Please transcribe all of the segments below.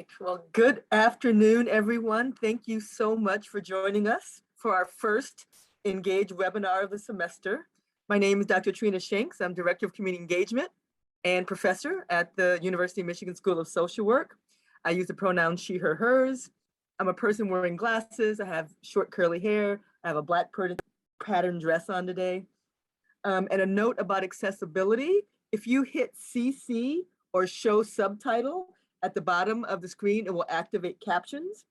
right, well, good afternoon, everyone. Thank you so much for joining us for our first Engage webinar of the semester. My name is Dr. Trina Shanks. I'm Director of Community Engagement and Professor at the University of Michigan School of Social Work. I use the pronoun she, her, hers. I'm a person wearing glasses. I have short curly hair. I have a black pattern dress on today. And a note about accessibility, if you hit CC or show subtitle at the bottom of the screen, it will activate captions.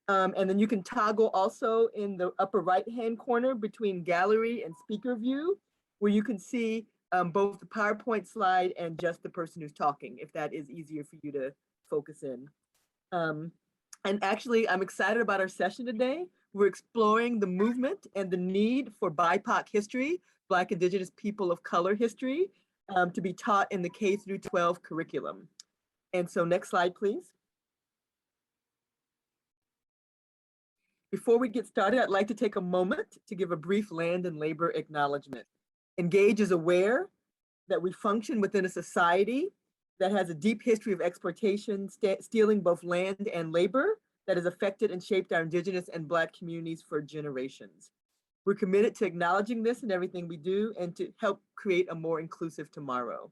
And then you can toggle also in the upper right-hand corner between gallery and speaker view, where you can see both the PowerPoint slide and just the person who's talking, if that is easier for you to focus in. And actually, I'm excited about our session today. We're exploring the movement and the need for BIPOC history, Black, Indigenous, people of color history, to be taught in the K-12 curriculum. And so next slide, please. Before we get started, I'd like to take a moment to give a brief land and labor acknowledgement. Engage is aware that we function within a society that has a deep history of exploitation, stealing both land and labor that has affected and shaped our Indigenous and Black communities for generations. We're committed to acknowledging this in everything we do and to help create a more inclusive tomorrow.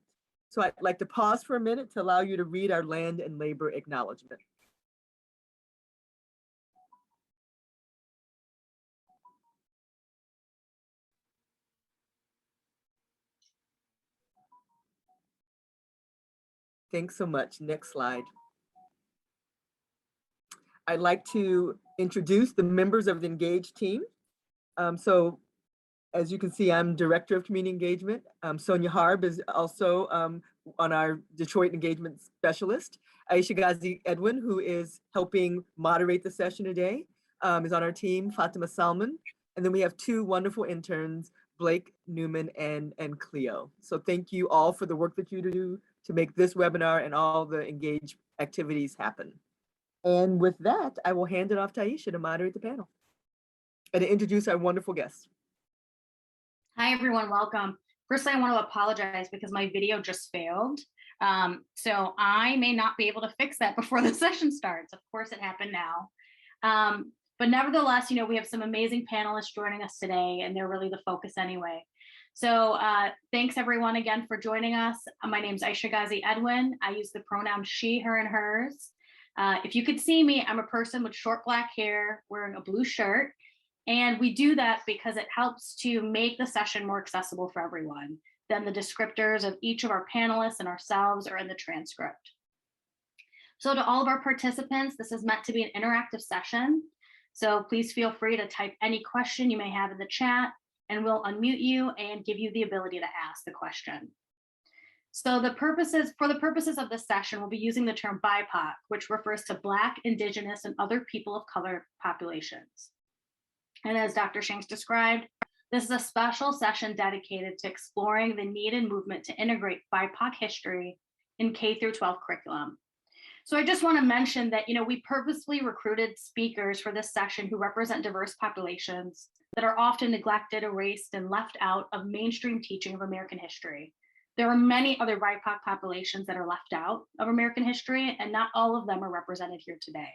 So I'd like to pause for a minute to allow you to read our land and labor acknowledgement. Thanks so much. Next slide. I'd like to introduce the members of the Engage team. So as you can see, I'm Director of Community Engagement. Sonia Harb is also on our Detroit Engagement Specialist. Aisha Ghazi Edwin, who is helping moderate the session today, is on our team, Fatima Salman. And then we have two wonderful interns, Blake Newman and Cleo. So thank you all for the work that you do to make this webinar and all the Engage activities happen. And with that, I will hand it off to Aisha to moderate the panel and to introduce our wonderful guests. Hi, everyone. Welcome. Firstly, I want to apologize because my video just failed. So I may not be able to fix that before the session starts. Of course, it happened now. But nevertheless, we have some amazing panelists joining us today, and they're really the focus anyway. So thanks, everyone, again for joining us. My name is Aisha Ghazi Edwin. I use the pronoun she, her, and hers. If you could see me, I'm a person with short black hair wearing a blue shirt. And we do that because it helps to make the session more accessible for everyone. Then the descriptors of each of our panelists and ourselves are in the transcript. So to all of our participants, this is meant to be an interactive session. So please feel free to type any question you may have in the chat, and we'll unmute you and give you the ability to ask the question. So for the purposes of this session, we'll be using the term BIPOC, which refers to Black, Indigenous, and other people of color populations. And as Dr. Shanks described, this is a special session dedicated to exploring the need and movement to integrate BIPOC history in K-12 curriculum. So I just want to mention that, we purposely recruited speakers for this session who represent diverse populations that are often neglected, erased, and left out of mainstream teaching of American history. There are many other BIPOC populations that are left out of American history, and not all of them are represented here today.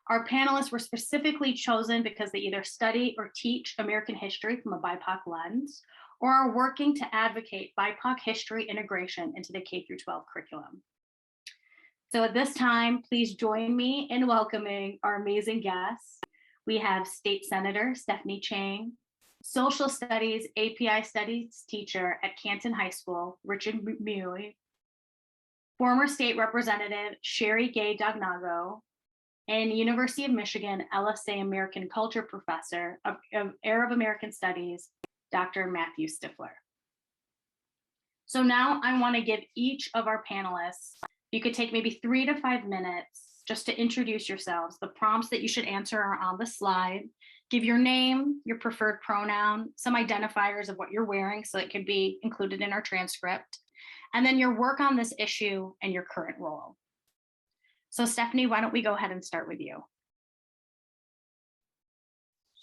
Our panelists were specifically chosen because they either study or teach American history from a BIPOC lens, or are working to advocate BIPOC history integration into the K-12 curriculum. So at this time, please join me in welcoming our amazing guests. We have State Senator Stephanie Chang, Social Studies, API Studies teacher at Canton High School, Richard Mui, former State Representative Sherry Gay-Dagnogo, and University of Michigan LSA American Culture Professor of Arab American Studies, Dr. Matthew Stiffler. So now I want to give each of our panelists, you could take maybe 3 to 5 minutes just to introduce yourselves. The prompts that you should answer are on the slide. Give your name, your preferred pronoun, some identifiers of what you're wearing so it can be included in our transcript, and then your work on this issue and your current role. So Stephanie, why don't we go ahead and start with you?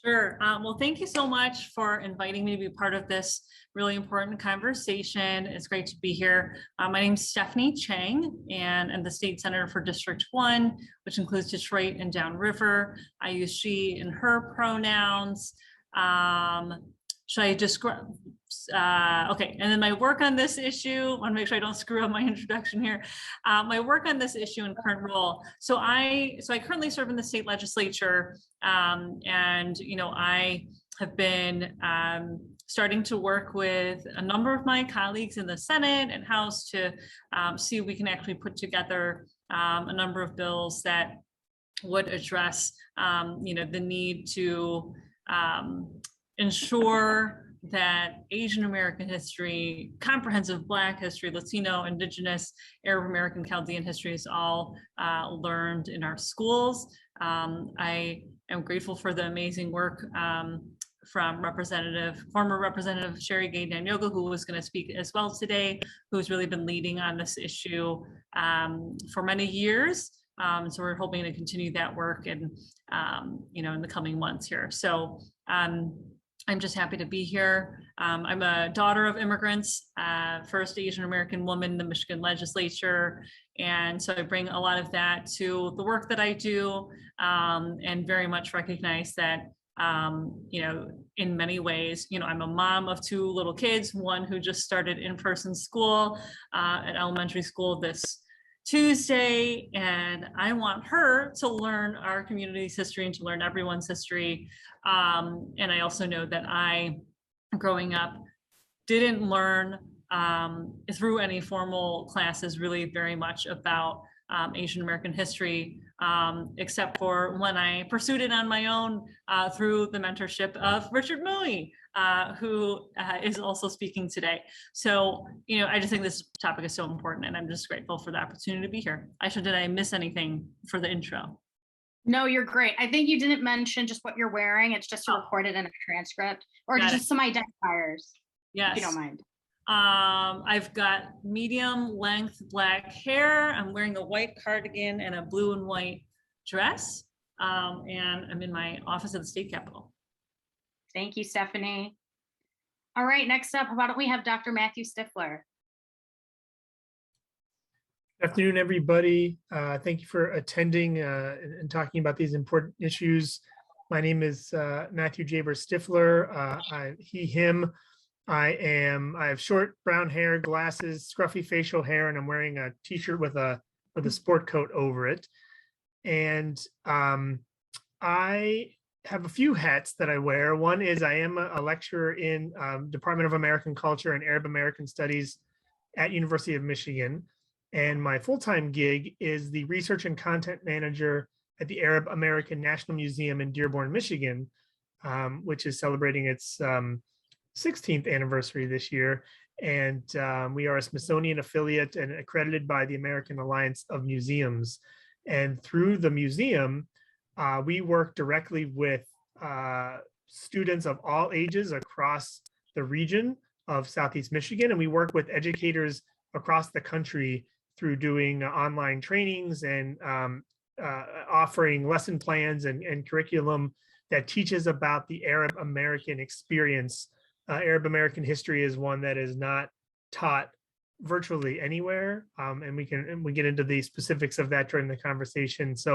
Sure. Well, thank you so much for inviting me to be part of this really important conversation. It's great to be here. My name is Stephanie Chang, and I'm the State Senator for District 1, which includes Detroit and Downriver. I use she and her pronouns. Should I describe? Okay, and then my work on this issue, I want to make sure I don't screw up my introduction here. My work on this issue and current role. So I currently serve in the state legislature, and I have been starting to work with a number of my colleagues in the Senate and House to see if we can actually put together a number of bills that would address the need to ensure that Asian American history, comprehensive Black history, Latino, Indigenous, Arab American, Chaldean history is all learned in our schools. I am grateful for the amazing work from former Representative Sherry Gay-Dagnogo, who was going to speak as well today, who's really been leading on this issue for many years. So we're hoping to continue that work and in the coming months here. So I'm just happy to be here. I'm a daughter of immigrants, first Asian American woman in the Michigan legislature. And so I bring a lot of that to the work that I do, and very much recognize that, in many ways, I'm a mom of 2 little kids, one who just started in-person school at elementary school this Tuesday, and I want her to learn our community's history and to learn everyone's history. And I also know that I, growing up, didn't learn through any formal classes really very much about Asian American history, except for when I pursued it on my own through the mentorship of Richard Mui, who is also speaking today. So, I just think this topic is so important, and I'm just grateful for the opportunity to be here. Did I miss anything for the intro? No, you're great. I think you didn't mention just what you're wearing. It's just to record it in a transcript, or just some identifiers. Yes. If you don't mind. I've got medium length Black hair. I'm wearing a white cardigan and a blue and white dress. And I'm in my office at the state capitol. Thank you, Stephanie. All right, next up, why don't we have Dr. Matthew Stiffler? Good afternoon, everybody. Thank you for attending and talking about these important issues. My name is Matthew Jaber Stiffler. He, him. I have short brown hair, glasses, scruffy facial hair, and I'm wearing a t-shirt with a sport coat over it. And I have a few hats that I wear. One is I am a lecturer in Department of American Culture and Arab American Studies at University of Michigan. And my full-time gig is the research and content manager at the Arab American National Museum in Dearborn, Michigan, which is celebrating its 16th anniversary this year. And we are a Smithsonian affiliate and accredited by the American Alliance of Museums. And through the museum, we work directly with students of all ages across the region of Southeast Michigan. And we work with educators across the country through doing online trainings and offering lesson plans and curriculum that teaches about the Arab American experience. Arab American history is one that is not taught virtually anywhere, and we get into the specifics of that during the conversation. So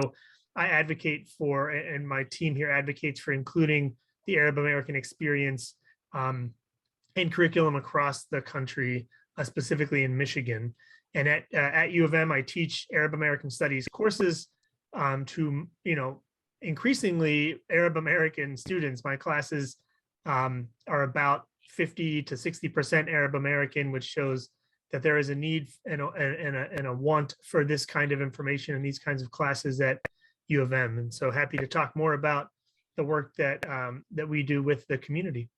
I advocate for, and my team here advocates for, including the Arab American experience in curriculum across the country, specifically in Michigan. And at U of M, I teach Arab American Studies courses to increasingly Arab American students. My classes are about 50 to 60% Arab American, which shows that there is a need and a want for this kind of information and these kinds of classes at U of M. And so happy to talk more about the work that we do with the community.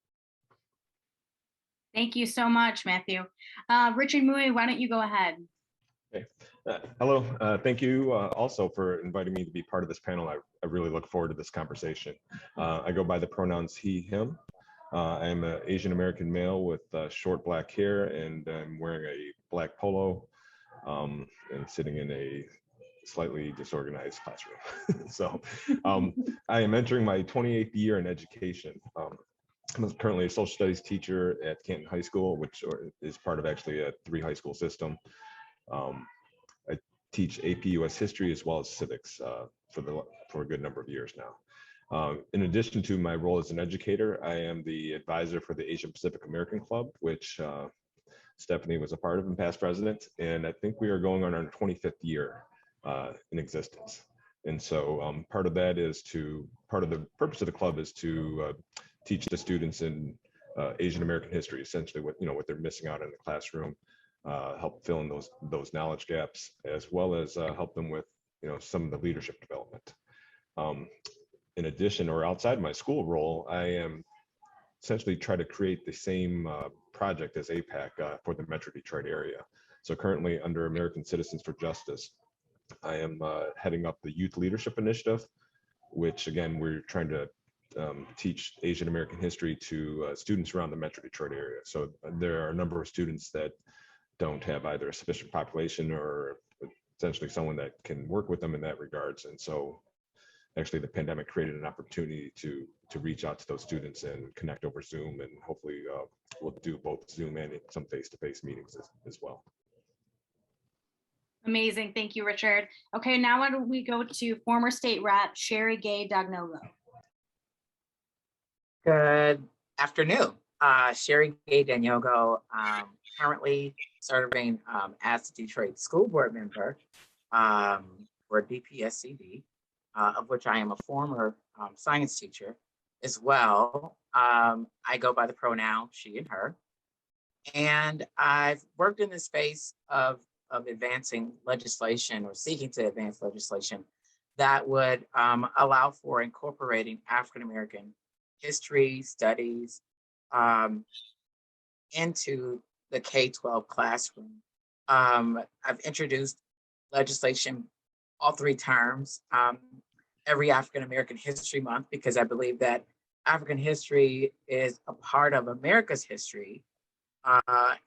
Thank you so much, Matthew. Richard Mui, why don't you go ahead? Okay. Hello, thank you also for inviting me to be part of this panel. I really look forward to this conversation. I go by the pronouns he, him. I'm an Asian American male with short black hair, and I'm wearing a black polo and sitting in a slightly disorganized classroom. So I am entering my 28th year in education. I'm currently a social studies teacher at Canton High School, which is part of actually a 3 high school system. I teach AP US history as well as civics for a good number of years now. In addition to my role as an educator, I am the advisor for the Asian Pacific American Club, which Stephanie was a part of and past president. And I think we are going on our 25th year in existence. And so part of the purpose of the club is to teach the students in Asian American history, essentially what they're missing out in the classroom, help fill in those knowledge gaps, as well as help them with some of the leadership development. In addition, or outside my school role, I am essentially try to create the same project as APAC for the Metro Detroit area. So currently under American Citizens for Justice, I am heading up the Youth Leadership Initiative, which again, we're trying to teach Asian American history to students around the Metro Detroit area. So there are a number of students that don't have either a sufficient population or essentially someone that can work with them in that regards. And so actually the pandemic created an opportunity to reach out to those students and connect over Zoom, and hopefully we'll do both Zoom and some face-to-face meetings as well. Amazing. Thank you, Richard. Okay, now why don't we go to former State Rep Sherry Gay-Dagnogo. Good afternoon. Sherry Gay-Dagnogo, currently serving as the Detroit School Board member for DPSCD, of which I am a former science teacher as well. I go by the pronoun she and her. And I've worked in the space of advancing legislation or seeking to advance legislation that would allow for incorporating African-American history studies into the K-12 classroom. I've introduced legislation all 3 terms, every African-American History Month, because I believe that African history is a part of America's history,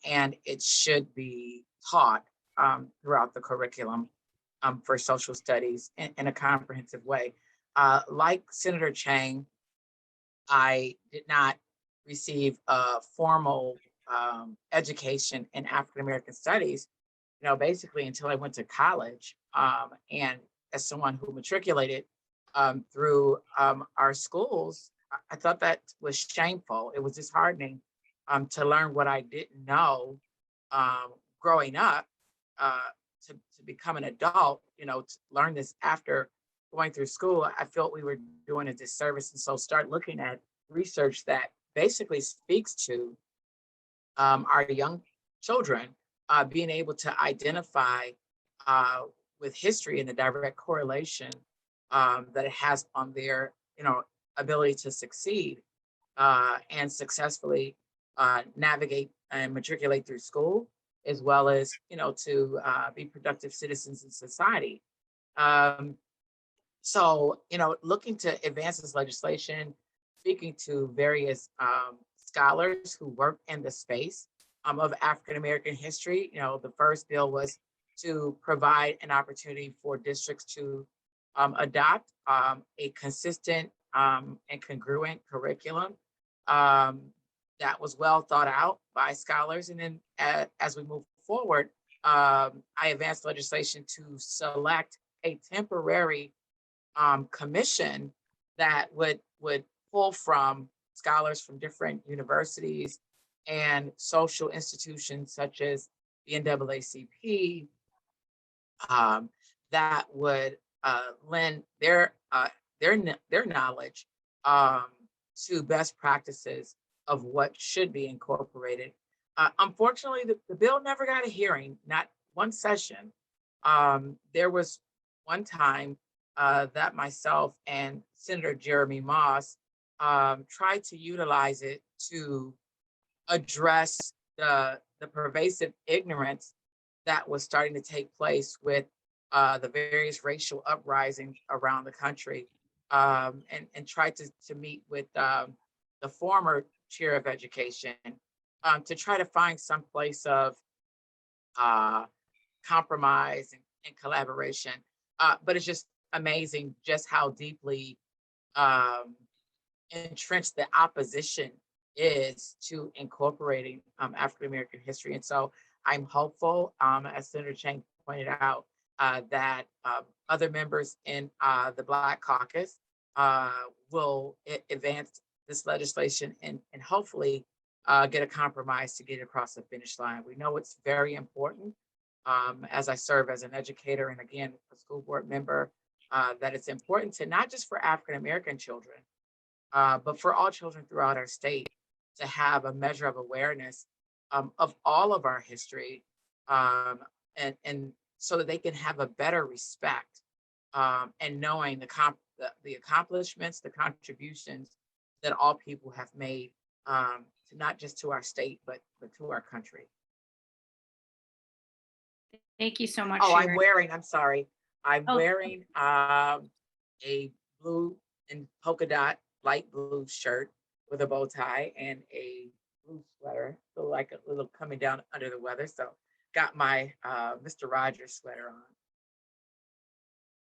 and it should be taught throughout the curriculum for social studies in a comprehensive way. Like Senator Chang, I did not receive a formal education in African-American studies, basically until I went to college. And as someone who matriculated through our schools, I thought that was shameful. It was disheartening to learn what I didn't know growing up, to become an adult, to learn this after going through school. I felt we were doing a disservice. And so start looking at research that basically speaks to our young children being able to identify with history and the direct correlation that it has on their, ability to succeed and successfully navigate and matriculate through school, as well as, to be productive citizens in society. So, looking to advance this legislation, speaking to various scholars who work in the space of African-American history. The first bill was to provide an opportunity for districts to adopt a consistent and congruent curriculum that was well thought out by scholars. And then as we move forward, I advanced legislation to select a temporary commission that would pull from scholars from different universities and social institutions such as the NAACP that would lend their knowledge to best practices of what should be incorporated. Unfortunately, the bill never got a hearing, not one session. There was one time that myself and Senator Jeremy Moss tried to utilize it to address the pervasive ignorance that was starting to take place with the various racial uprisings around the country, and tried to meet with the former chair of education to try to find some place of compromise and collaboration. But it's just amazing just how deeply entrenched the opposition is to incorporating African American history. And so I'm hopeful, as Senator Chang pointed out, that other members in the Black Caucus will advance this legislation and hopefully get a compromise to get across the finish line. We know it's very important, as I serve as an educator and again, a school board member, that it's important to not just for African American children, but for all children throughout our state to have a measure of awareness of all of our history, and so that they can have a better respect and knowing the accomplishments, the contributions that all people have made, to not just to our state, but to our country. Thank you so much. Oh, Sherry. I'm sorry. I'm wearing a blue and polka dot light blue shirt with a bow tie and a blue sweater. Feel like a little coming down under the weather. So got my Mr. Rogers sweater on.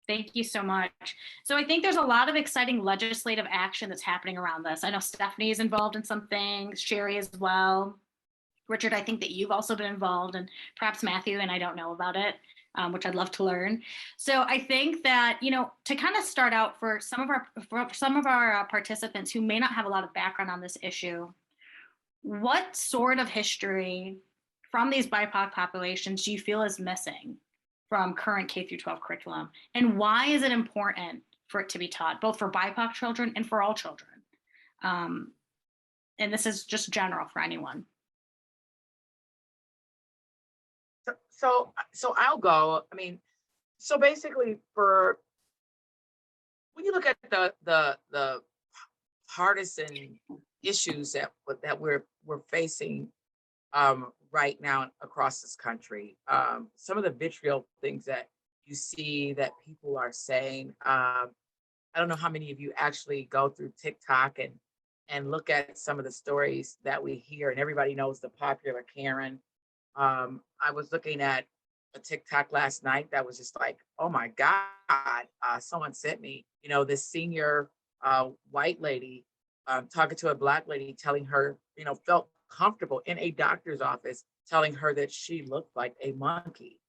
Thank you so much. So I think there's a lot of exciting legislative action that's happening around this. I know Stephanie is involved in some things, Sherry as well. Richard, I think that you've also been involved, and perhaps Matthew, and I don't know about it, which I'd love to learn. So I think that, you know, to kind of start out for some of our participants who may not have a lot of background on this issue, what sort of history from these BIPOC populations do you feel is missing from current K-12 curriculum? And why is it important for it to be taught, both for BIPOC children and for all children? And this is just general for anyone. So I'll go. I mean, so basically, when you look at the partisan issues that we're facing right now across this country, some of the vitriol things that you see that people are saying. I don't know how many of you actually go through TikTok and look at some of the stories that we hear, and everybody knows the popular Karen. I was looking at a TikTok last night that was just like, oh my God, someone sent me, you know, this senior white lady talking to a Black lady, telling her, you know, felt comfortable in a doctor's office, telling her that she looked like a monkey.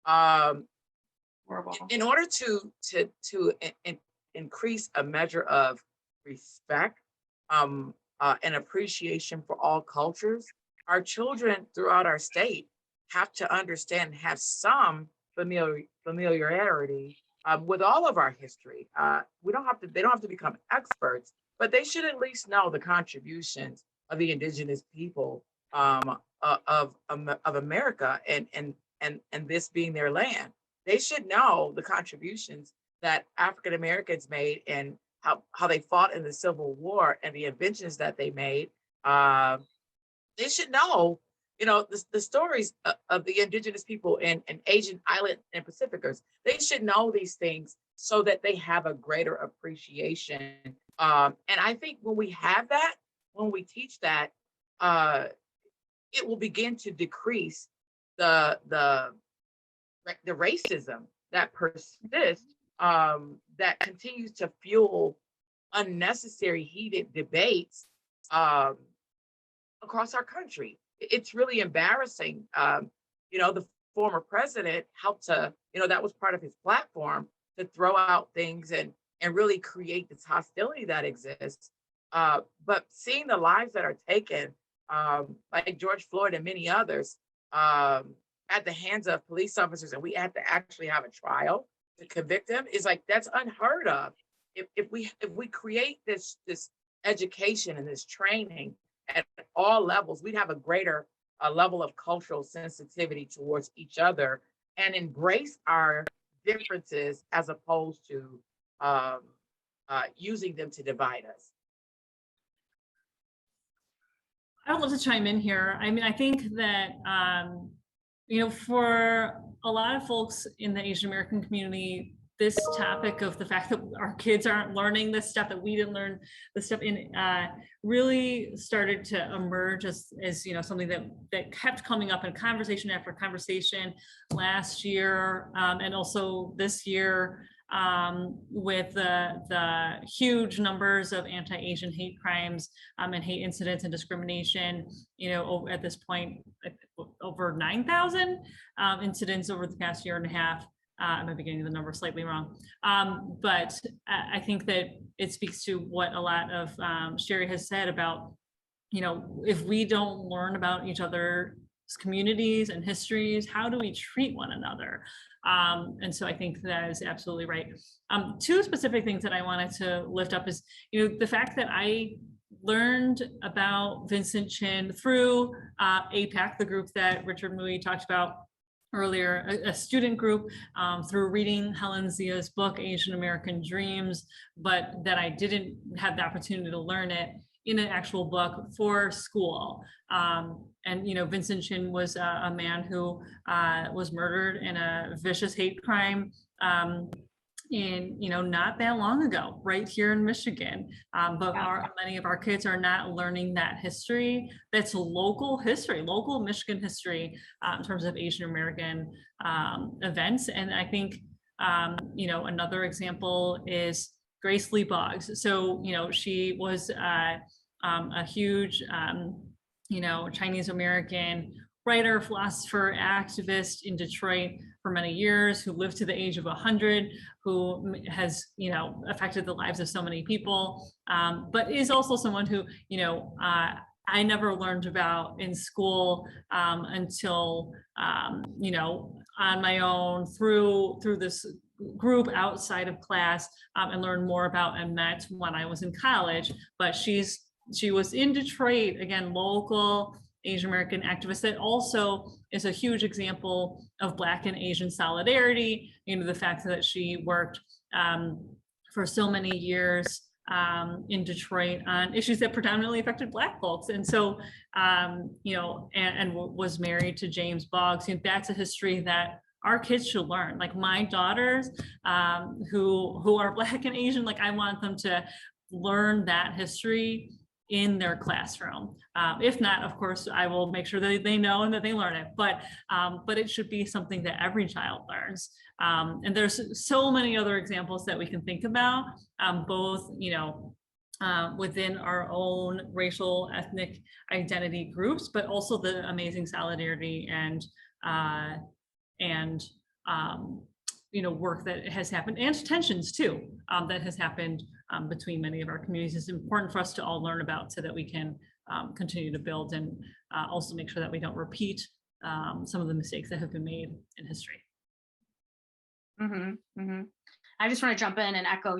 In order to increase a measure of respect and appreciation for all cultures, our children throughout our state have to understand and have some familiarity with all of our history. They don't have to become experts, but they should at least know the contributions of the Indigenous people of America and this being their land. They should know the contributions that African Americans made and how they fought in the Civil War and the inventions that they made. They should know, you know, the stories of the Indigenous people and Asian Island and Pacificers. They should know these things so that they have a greater appreciation. And I think when we have that, when we teach that, it will begin to decrease the racism that persists, that continues to fuel unnecessary heated debates across our country. It's really embarrassing. You know, the former president helped to, you know, that was part of his platform to throw out things and really create this hostility that exists. But seeing the lives that are taken, like George Floyd and many others, at the hands of police officers, and we have to actually have a trial to convict them, is like, that's unheard of. If we create this education and this training at all levels, we'd have a greater level of cultural sensitivity towards each other and embrace our differences as opposed to using them to divide us. I would love to chime in here. I mean, I think that, you know, for a lot of folks in the Asian American community, this topic of the fact that our kids aren't learning this stuff, that we didn't learn this stuff in, really started to emerge as something that kept coming up in conversation after conversation last year, and also this year, with the huge numbers of anti-Asian hate crimes and hate incidents and discrimination. At this point, over 9,000 incidents over the past year and a half. I might be getting the number slightly wrong, but I think that it speaks to what a lot of Sherry has said about, if we don't learn about each other's communities and histories, how do we treat one another? And so I think that is absolutely right. Two specific things that I wanted to lift up is, the fact that I learned about Vincent Chin through APAC, the group that Richard Mui talked about earlier, a student group, through reading Helen Zia's book, Asian American Dreams, but that I didn't have the opportunity to learn it in an actual book for school. And Vincent Chin was a man who was murdered in a vicious hate crime not that long ago, right here in Michigan. But many of our kids are not learning that history. That's local history, local Michigan history, in terms of Asian American events. And I think, another example is Grace Lee Boggs. So, she was a huge, Chinese American writer, philosopher, activist in Detroit for many years, who lived to the age of 100, who has, affected the lives of so many people, but is also someone who, I never learned about in school until, on my own through this group outside of class, and learned more about and met when I was in college. But she was in Detroit, again, local Asian American activist that also is a huge example of Black and Asian solidarity. The fact that she worked for so many years in Detroit on issues that predominantly affected Black folks. And so, and was married to James Boggs. That's a history that our kids should learn. Like my daughters who are Black and Asian, I want them to learn that history in their classroom. If not, of course, I will make sure that they know and that they learn it, but it should be something that every child learns. And there's so many other examples that we can think about, both, within our own racial, ethnic identity groups, but also the amazing solidarity and work that has happened, and tensions too, that has happened between many of our communities. It's important for us to all learn about so that we can continue to build and also make sure that we don't repeat some of the mistakes that have been made in history. I just want to jump in and echo,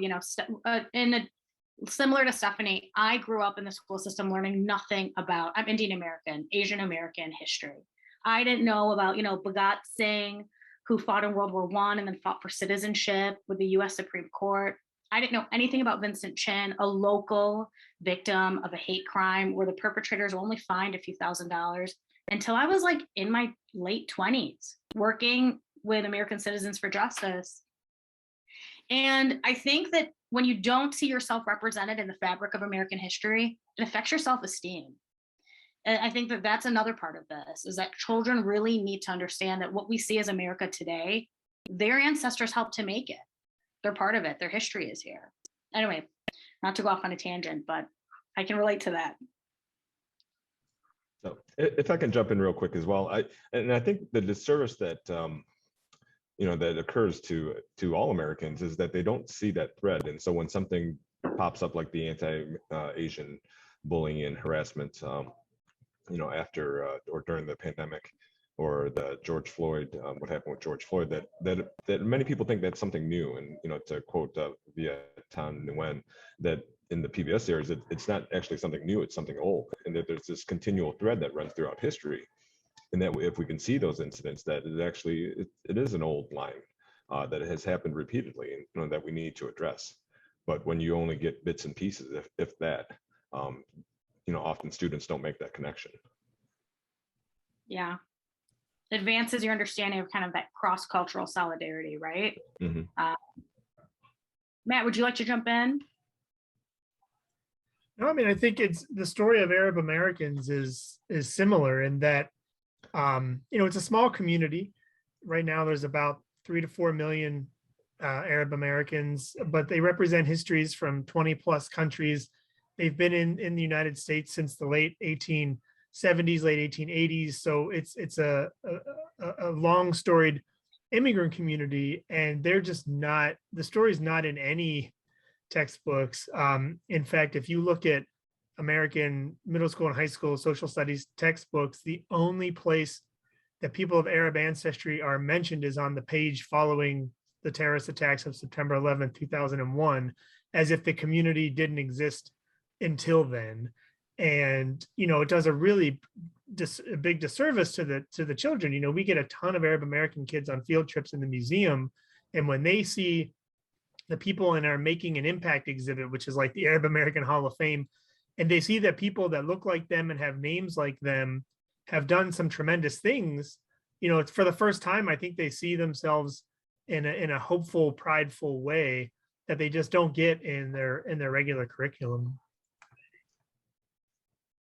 similar to Stephanie, I grew up in the school system learning nothing about, I'm Indian American, Asian American history. I didn't know about, Bhagat Singh, who fought in World War I and then fought for citizenship with the US Supreme Court. I didn't know anything about Vincent Chin, a local victim of a hate crime where the perpetrators were only fined a few $1,000s, until I was in my late 20s, working with American Citizens for Justice. And I think that when you don't see yourself represented in the fabric of American history, it affects your self-esteem. And I think that that's another part of this, is that children really need to understand that what we see as America today, their ancestors helped to make it. They're part of it. Their history is here. Anyway, not to go off on a tangent, but I can relate to that. So if I can jump in real quick as well, I think the disservice that that occurs to all Americans is that they don't see that thread. And so when something pops up like the anti-Asian bullying and harassment, after or during the pandemic, or the George Floyd, what happened with George Floyd, that many people think that's something new. And to quote Viet Thanh Nguyen, that in the PBS series, it's not actually something new, it's something old, and that there's this continual thread that runs throughout history. And that if we can see those incidents, that it is an old line that has happened repeatedly, and that we need to address. But when you only get bits and pieces, if that, often students don't make that connection. Yeah. Advances your understanding of kind of that cross-cultural solidarity, right? Matt, would you like to jump in? No, I mean, I think it's the story of Arab Americans is similar in that, it's a small community. Right now, there's about 3 to 4 million Arab Americans, but they represent histories from 20 plus countries. They've been in the United States since the late 1870s, late 1880s. So it's a long storied immigrant community, and they're just not, the story's not in any textbooks. In fact, if you look at American middle school and high school social studies textbooks, the only place that people of Arab ancestry are mentioned is on the page following the terrorist attacks of September 11th, 2001, as if the community didn't exist until then. And, it does a really a big disservice to the children. We get a ton of Arab American kids on field trips in the museum, and when they see the people in our Making an Impact exhibit, which is like the Arab American Hall of Fame, and they see that people that look like them and have names like them have done some tremendous things, it's for the first time, I think they see themselves in a hopeful, prideful way that they just don't get in their regular curriculum.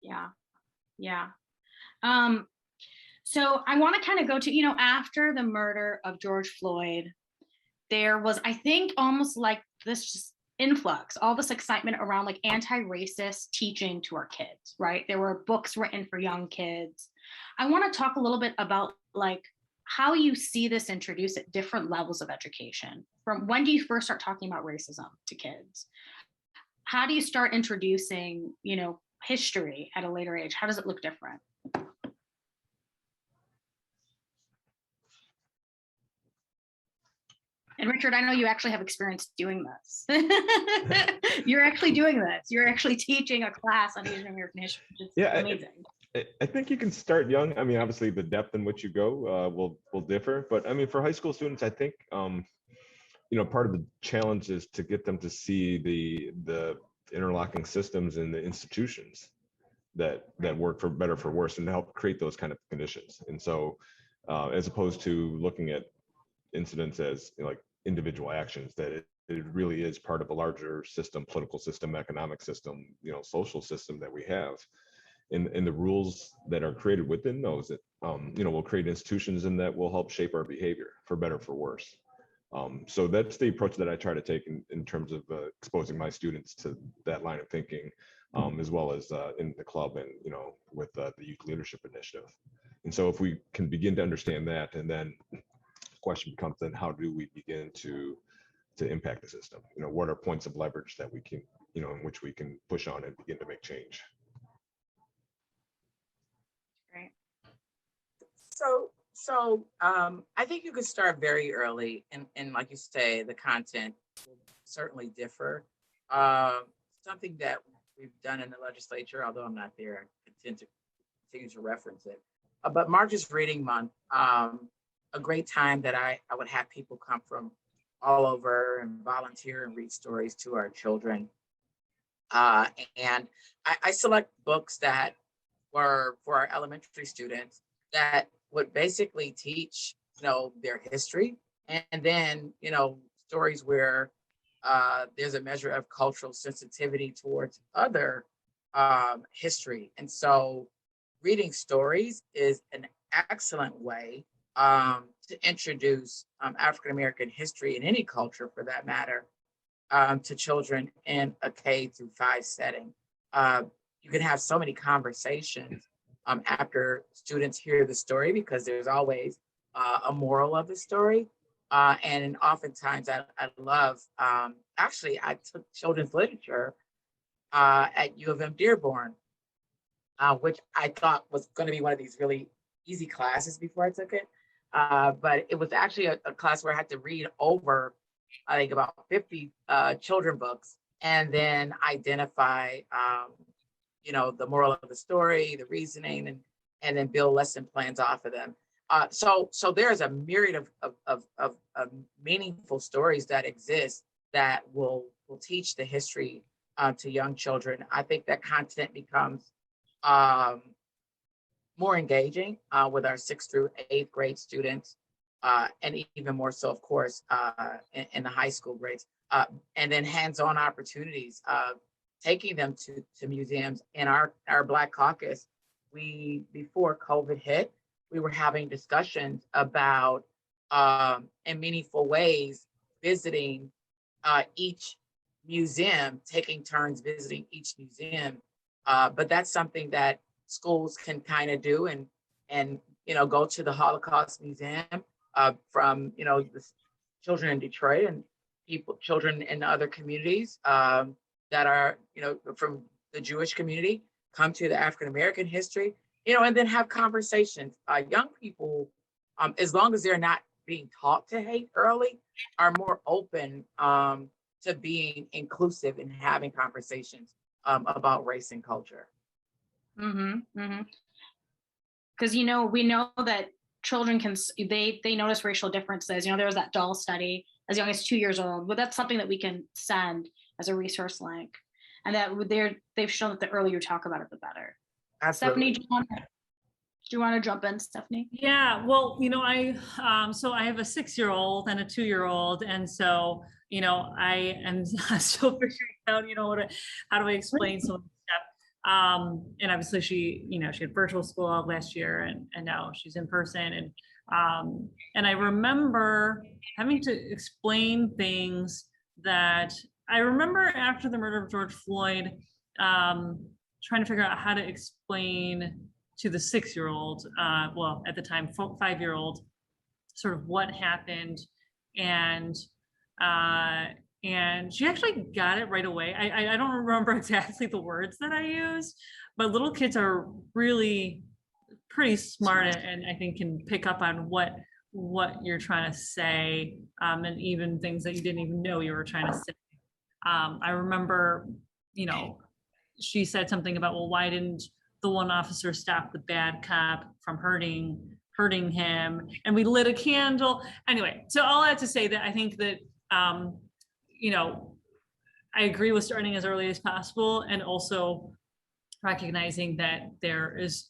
Yeah. So I want to kind of go to, after the murder of George Floyd, there was, I think, almost like this just influx, all this excitement around like anti-racist teaching to our kids, right? There were books written for young kids. I want to talk a little bit about like how you see this introduced at different levels of education. From when do you first start talking about racism to kids? How do you start introducing, history at a later age? How does it look different? And Richard, I know you actually have experience doing this. You're actually doing this. You're actually teaching a class on Asian American history, which is amazing. I think you can start young. I mean, obviously the depth in which you go will differ, but I mean, for high school students, I think, part of the challenge is to get them to see the interlocking systems in the institutions that work for better, for worse, and help create those kind of conditions. And so, as opposed to looking at incidents as like individual actions, that it really is part of a larger system, political system, economic system, social system that we have. And the rules that are created within those that, will create institutions and that will help shape our behavior for better, for worse. So that's the approach that I try to take in terms of exposing my students to that line of thinking, as well as in the club and, with the Youth Leadership Initiative. And so if we can begin to understand that, and then the question becomes then how do we begin to impact the system? What are points of leverage that we can, in which we can push on and begin to make change? Great. So I think you could start very early, and like you say, the content will certainly differ. Something that we've done in the legislature, although I'm not there, I tend to continue to reference it. But March is Reading Month, a great time that I would have people come from all over and volunteer and read stories to our children. And I select books that were for our elementary students that would basically teach, their history, and then, stories where there's a measure of cultural sensitivity towards other history. And so reading stories is an excellent way to introduce African-American history in any culture, for that matter, to children in a K-5 setting. You can have so many conversations after students hear the story, because there's always a moral of the story. And oftentimes I love, actually, I took children's literature at U of M Dearborn, which I thought was going to be one of these really easy classes before I took it. But it was actually a class where I had to read over, I think, about 50 children books, and then identify, the moral of the story, the reasoning, and then build lesson plans off of them. So there's a myriad of meaningful stories that exist that will teach the history to young children. I think that content becomes more engaging with our 6th through 8th grade students, and even more so, of course, in the high school grades. and then hands-on opportunities, taking them to museums. In our Black Caucus, before COVID hit, we were having discussions about, in meaningful ways, visiting each museum, taking turns visiting each museum. But that's something that schools can kind of do, and go to the Holocaust Museum from the children in Detroit and children in other communities that are from the Jewish community, come to the African American history, and then have conversations. Young people, as long as they're not being taught to hate early, are more open to being inclusive and having conversations about race and culture. Because we know that children they notice racial differences. There was that doll study as young as 2 years old, but that's something that we can send as a resource link, and that they've shown that the earlier you talk about it, the better. Absolutely. Stephanie, do you want to jump in, Stephanie? Yeah, well, I have a 6-year-old and a 2-year-old, and so I am still figuring out how do I explain some of the stuff. And obviously she had virtual school last year, and now she's in person, and I remember having to explain things that I remember after the murder of George Floyd, trying to figure out how to explain to the 6-year-old, well, at the time, 5-year-old, sort of what happened. And she actually got it right away. I don't remember exactly the words that I used, but little kids are really pretty smart, and I think can pick up on what you're trying to say, and even things that you didn't even know you were trying to say. I remember, she said something about, well, why didn't the one officer stop the bad cop from hurting him? And we lit a candle. Anyway, so all that to say that I think that, I agree with starting as early as possible, and also recognizing that there is,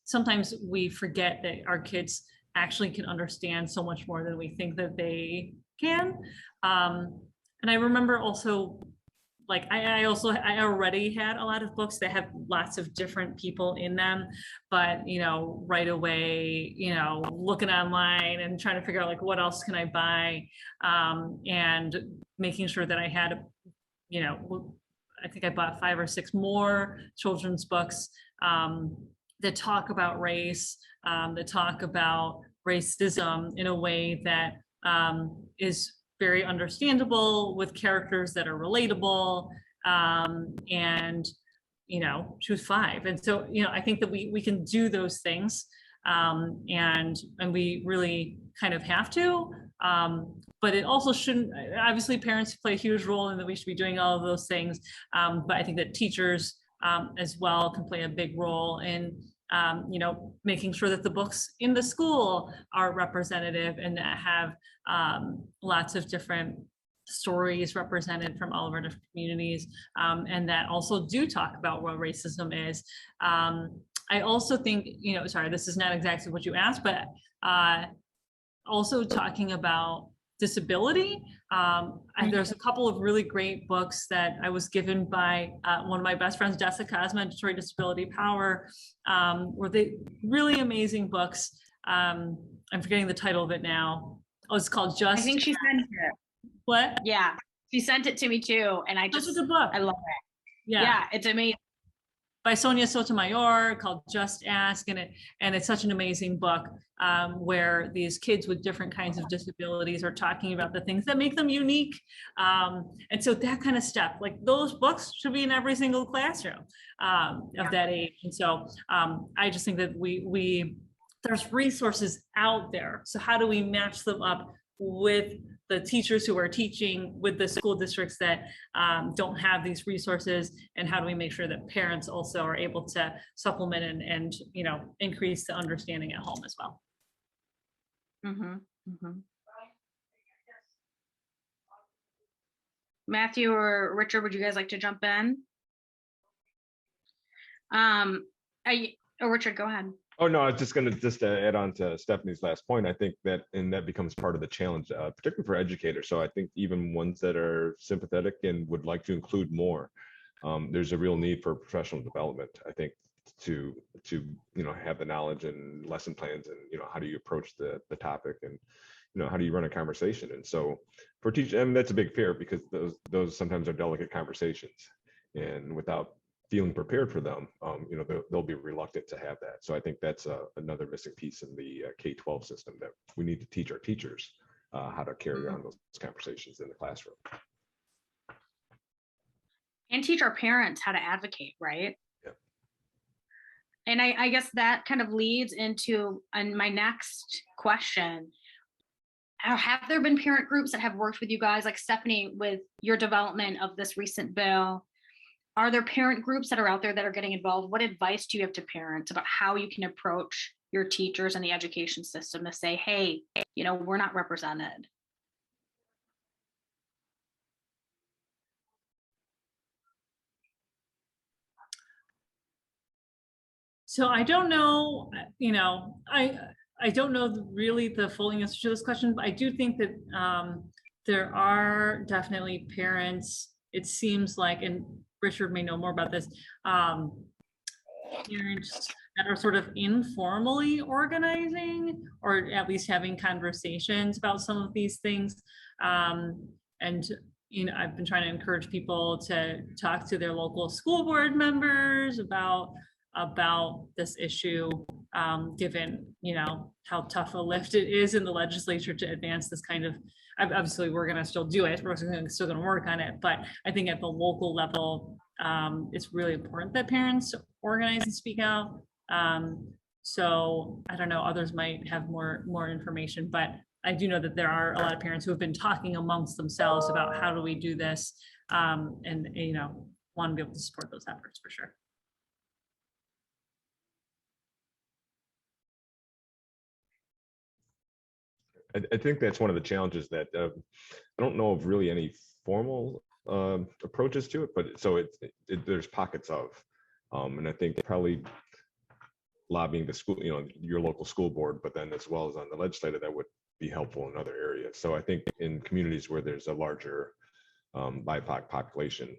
sometimes we forget that our kids actually can understand so much more than we think that they can. And I remember also, like, I already had a lot of books that have lots of different people in them, but right away, looking online and trying to figure out, like, what else can I buy, and making sure that I had, I think I bought 5 or 6 more children's books that talk about race, that talk about racism in a way that is very understandable, with characters that are relatable, and she was 5, and so I think that we can do those things, and we really kind of have to, but it also shouldn't. Obviously, parents play a huge role in that. We should be doing all of those things, but I think that teachers as well can play a big role in making sure that the books in the school are representative and that have lots of different stories represented from all of our different communities, and that also do talk about what racism is. I also think, sorry, this is not exactly what you asked, but also talking about disability. There's a couple of really great books that I was given by one of my best friends, Jessica Osma, Detroit Disability Power, were they really amazing books. I'm forgetting the title of it now. Oh, it's called Just. I think she sent it. What? Yeah, she sent it to me too, and I just, This is a book. I love it. Yeah. Yeah, it's amazing. By Sonia Sotomayor, called Just Ask, and it's such an amazing book, where these kids with different kinds of disabilities are talking about the things that make them unique, and so that kind of stuff, like those books should be in every single classroom of that age. And so I just think that there's resources out there. So how do we match them up with the teachers who are teaching, with the school districts that don't have these resources, and how do we make sure that parents also are able to supplement and increase the understanding at home as well? Matthew or Richard, would you guys like to jump in? Richard, go ahead. Oh, no, I was just going to add on to Stephanie's last point. I think that, and that becomes part of the challenge, particularly for educators. So I think even ones that are sympathetic and would like to include more, there's a real need for professional development, I think, to have the knowledge and lesson plans, and how do you approach the topic, and how do you run a conversation. And so for teachers, I mean, that's a big fear, because those sometimes are delicate conversations, and without feeling prepared for them, they'll be reluctant to have that. So I think that's another missing piece in the K-12 system, that we need to teach our teachers how to carry on those conversations in the classroom. And teach our parents how to advocate, right? Yeah. And I guess that kind of leads into my next question. Have there been parent groups that have worked with you guys, like Stephanie, with your development of this recent bill? Are there parent groups that are out there that are getting involved? What advice do you have to parents about how you can approach your teachers and the education system to say, hey, we're not represented? So I don't know, I don't know really the full answer to this question, but I do think that there are definitely parents, it seems like, and Richard may know more about this, parents that are sort of informally organizing, or at least having conversations about some of these things. And I've been trying to encourage people to talk to their local school board members about this issue, given how tough a lift it is in the legislature to advance this kind of, obviously we're going to still do it, we're still going to work on it, but I think at the local level, it's really important that parents organize and speak out. So I don't know, others might have more information, but I do know that there are a lot of parents who have been talking amongst themselves about how do we do this, and want to be able to support those efforts for sure. I think that's one of the challenges, that I don't know of really any formal approaches to it, but so there's pockets of, and I think probably lobbying the school, your local school board, but then as well as on the legislature, that would be helpful in other areas. So I think in communities where there's a larger BIPOC population,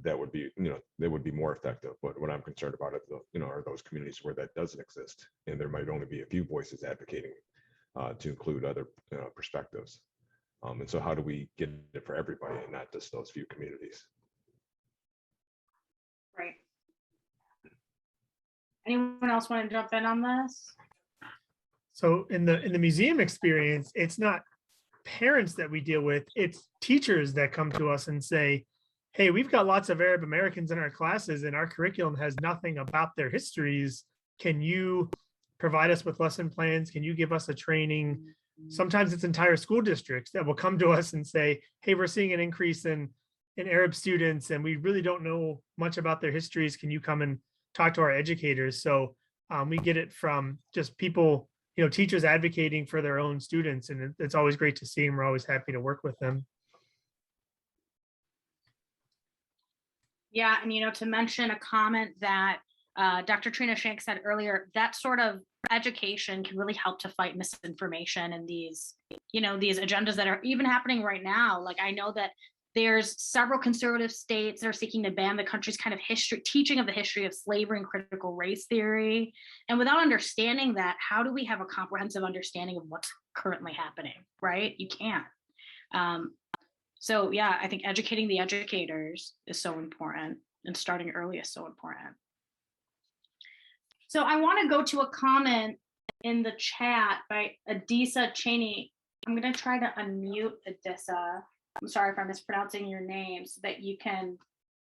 that would be, they would be more effective. But what I'm concerned about is, are those communities where that doesn't exist, and there might only be a few voices advocating to include other perspectives. And so how do we get it for everybody and not just those few communities? Right. Anyone else want to jump in on this? So in the museum experience, it's not parents that we deal with, it's teachers that come to us and say, hey, we've got lots of Arab Americans in our classes and our curriculum has nothing about their histories. Can you provide us with lesson plans? Can you give us a training? Sometimes it's entire school districts that will come to us and say, hey, we're seeing an increase in Arab students and we really don't know much about their histories. Can you come and talk to our educators? So we get it from just people, teachers advocating for their own students. And it's always great to see, and we're always happy to work with them. Yeah, and to mention a comment that Dr. Trina Chang said earlier, that sort of education can really help to fight misinformation and these agendas that are even happening right now. Like, I know that there's several conservative states that are seeking to ban the country's kind of teaching of the history of slavery and critical race theory. And without understanding that, how do we have a comprehensive understanding of what's currently happening, right? You can't. So yeah, I think educating the educators is so important, and starting early is so important. So I want to go to a comment in the chat by Adisa Cheney. I'm going to try to unmute Adisa. I'm sorry if I'm mispronouncing your name, so that you can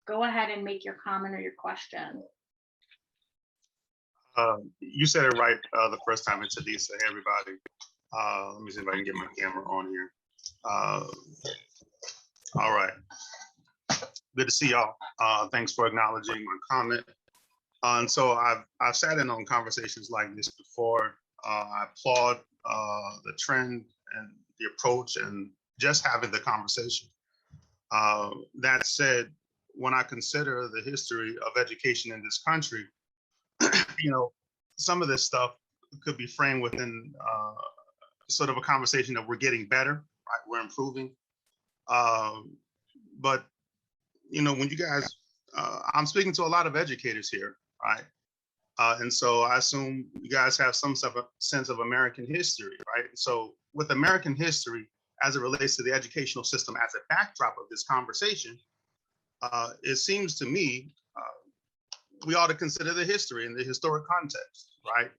go ahead and make your comment or your question. You said it right the first time. It's Adisa. Hey, everybody. Let me see if I can get my camera on here. All right. Good to see y'all. Thanks for acknowledging my comment. And so I've sat in on conversations like this before. I applaud the trend and the approach and just having the conversation. That said, when I consider the history of education in this country, some of this stuff could be framed within sort of a conversation that we're getting better, right? We're improving. But, you know, when you guys, I'm speaking to a lot of educators here, right? And so I assume you guys have some sort of sense of American history, right? So with American history, as it relates to the educational system as a backdrop of this conversation, it seems to me we ought to consider the history and the historic context, right?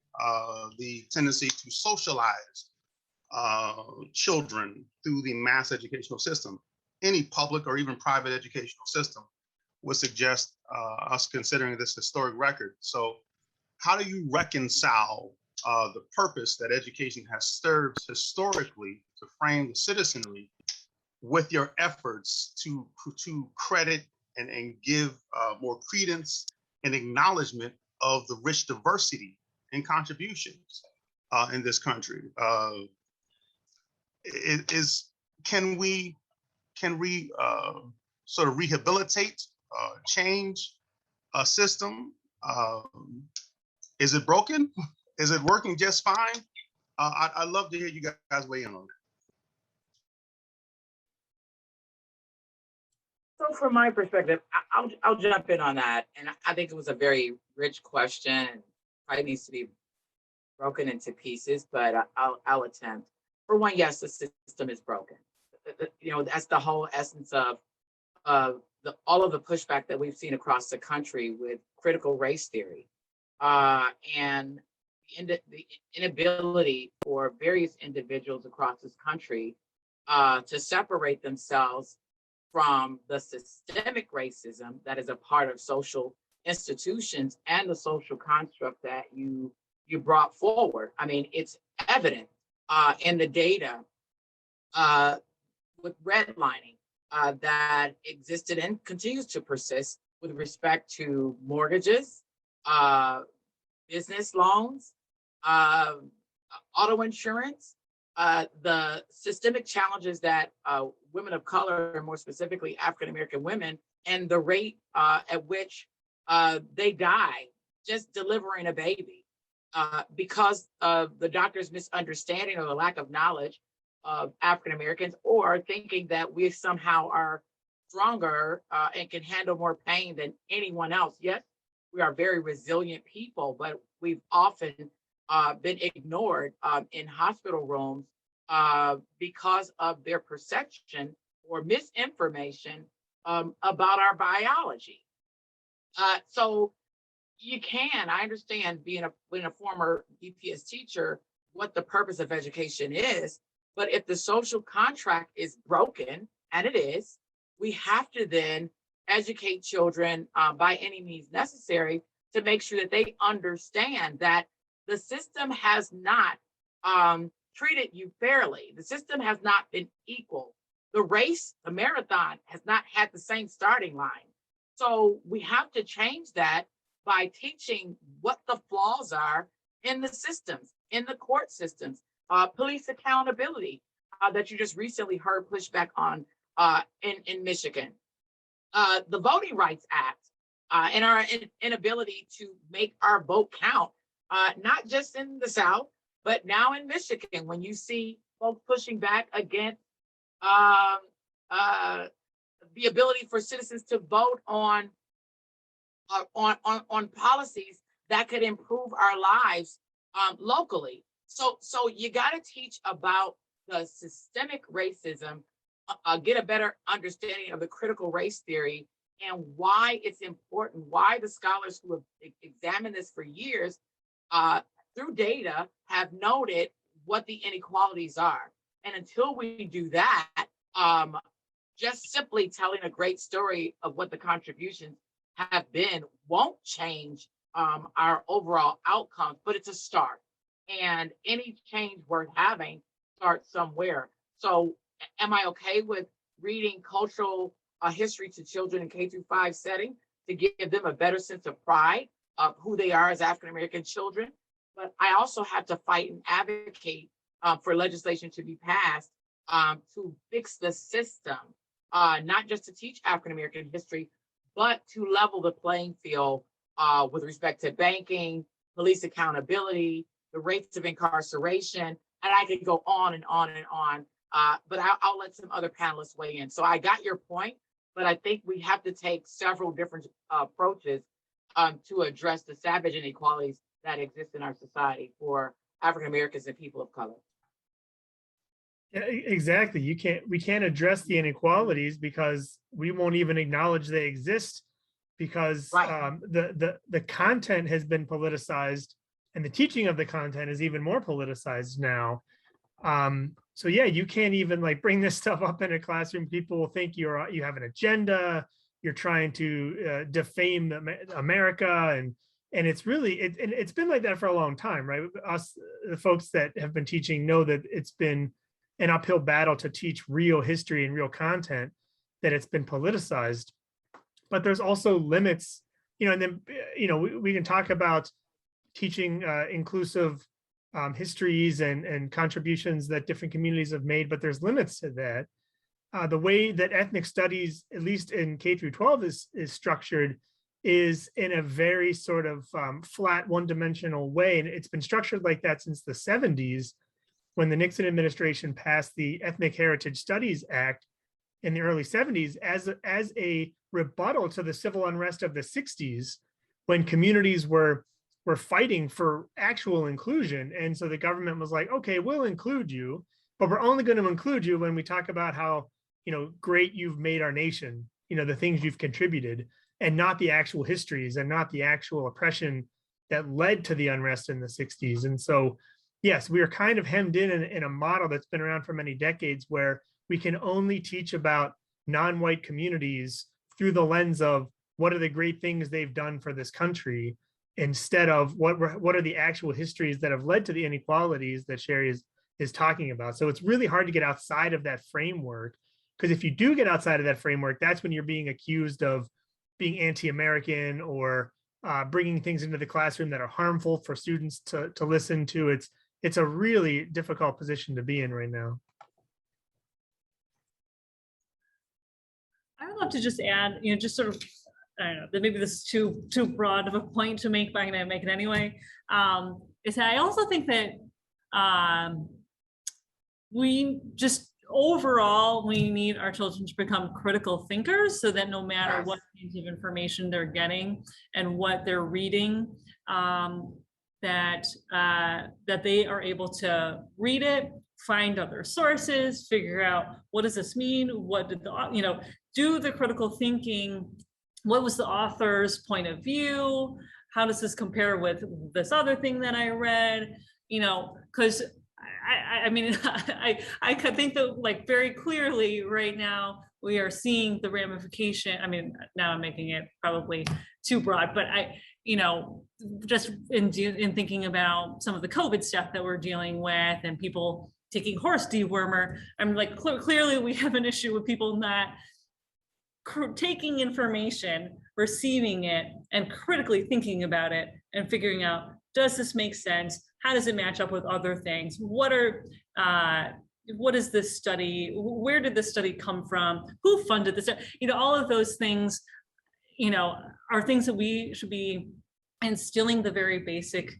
The tendency to socialize children through the mass educational system. Any public or even private educational system would suggest us considering this historic record. So how do you reconcile the purpose that education has served historically to frame the citizenry with your efforts to credit and give more credence and acknowledgement of the rich diversity and contributions in this country? Can we sort of rehabilitate, change a system? Is it broken? Is it working just fine? I'd love to hear you guys weigh in on that. So from my perspective, I'll jump in on that. And I think it was a very rich question. Probably needs to be broken into pieces, but I'll attempt. For one, yes, the system is broken. You know, that's the whole essence of all of the pushback that we've seen across the country with critical race theory, and the inability for various individuals across this country to separate themselves from the systemic racism that is a part of social institutions and the social construct that you brought forward. I mean, it's evident in the data with redlining that existed and continues to persist with respect to mortgages, business loans, auto insurance, the systemic challenges that women of color, and more specifically African-American women, and the rate at which they die just delivering a baby because of the doctor's misunderstanding or the lack of knowledge of African-Americans, or thinking that we somehow are stronger and can handle more pain than anyone else. Yes, we are very resilient people, but we've often been ignored in hospital rooms because of their perception or misinformation about our biology. So you can, I understand being a former EPS teacher, what the purpose of education is, but if the social contract is broken, and it is, we have to then educate children by any means necessary to make sure that they understand that the system has not treated you fairly. The system has not been equal. The race, the marathon, has not had the same starting line. So we have to change that by teaching what the flaws are in the systems, in the court systems, police accountability that you just recently heard pushback on in Michigan. The Voting Rights Act and our inability to make our vote count, not just in the South, but now in Michigan, when you see folks pushing back against the ability for citizens to vote on policies that could improve our lives locally. So you got to teach about the systemic racism, get a better understanding of the critical race theory and why it's important, why the scholars who have examined this for years through data have noted what the inequalities are. And until we do that, just simply telling a great story of what the contributions have been won't change our overall outcomes, but it's a start. And any change worth having starts somewhere. So am I okay with reading cultural history to children in K-5 setting to give them a better sense of pride of who they are as African-American children? But I also have to fight and advocate for legislation to be passed to fix the system, not just to teach African-American history, but to level the playing field with respect to banking, police accountability, the rates of incarceration, and I could go on and on and on. But I'll let some other panelists weigh in. So I got your point, but I think we have to take several different approaches to address the savage inequalities that exist in our society for African Americans and people of color. Yeah, exactly. We can't address the inequalities because we won't even acknowledge they exist, because Right. The content has been politicized, and the teaching of the content is even more politicized now. So yeah, you can't even like bring this stuff up in a classroom. People will think you have an agenda. You're trying to defame America, and it's really it's been like that for a long time, right? Us, the folks that have been teaching, know that it's been an uphill battle to teach real history and real content, that it's been politicized. But there's also limits, and then we can talk about teaching inclusive histories and contributions that different communities have made, but there's limits to that. The way that ethnic studies, at least in K-12, is structured is in a very sort of flat, one-dimensional way. And it's been structured like that since the 70s, when the Nixon administration passed the Ethnic Heritage Studies Act in the early 70s as a rebuttal to the civil unrest of the 60s, when communities were fighting for actual inclusion. And so the government was like, okay, we'll include you, but we're only going to include you when we talk about how, great you've made our nation, the things you've contributed, and not the actual histories and not the actual oppression that led to the unrest in the 60s. And so, yes, we are kind of hemmed in a model that's been around for many decades, where we can only teach about non-white communities through the lens of what are the great things they've done for this country, instead of what are the actual histories that have led to the inequalities that Sherry is talking about. So it's really hard to get outside of that framework, because if you do get outside of that framework, that's when you're being accused of being anti-American or bringing things into the classroom that are harmful for students to listen to. It's a really difficult position to be in right now. I would love to just add, just sort of, I don't know, that maybe this is too broad of a point to make, but I'm gonna make it anyway. Is that I also think that we just overall, we need our children to become critical thinkers, so that no matter what kinds of information they're getting and what they're reading, that they are able to read it, find other sources, figure out what does this mean, what did the, do the critical thinking, what was the author's point of view, how does this compare with this other thing that I read, because I mean, I could think that like very clearly right now we are seeing the ramification. I mean, now I'm making it probably too broad, but just in thinking about some of the COVID stuff that we're dealing with and people taking horse dewormer, I'm like, clearly we have an issue with people not taking information, receiving it, and critically thinking about it and figuring out, does this make sense? How does it match up with other things? What is this study? Where did this study come from? Who funded this? All of those things, are things that we should be instilling the very basic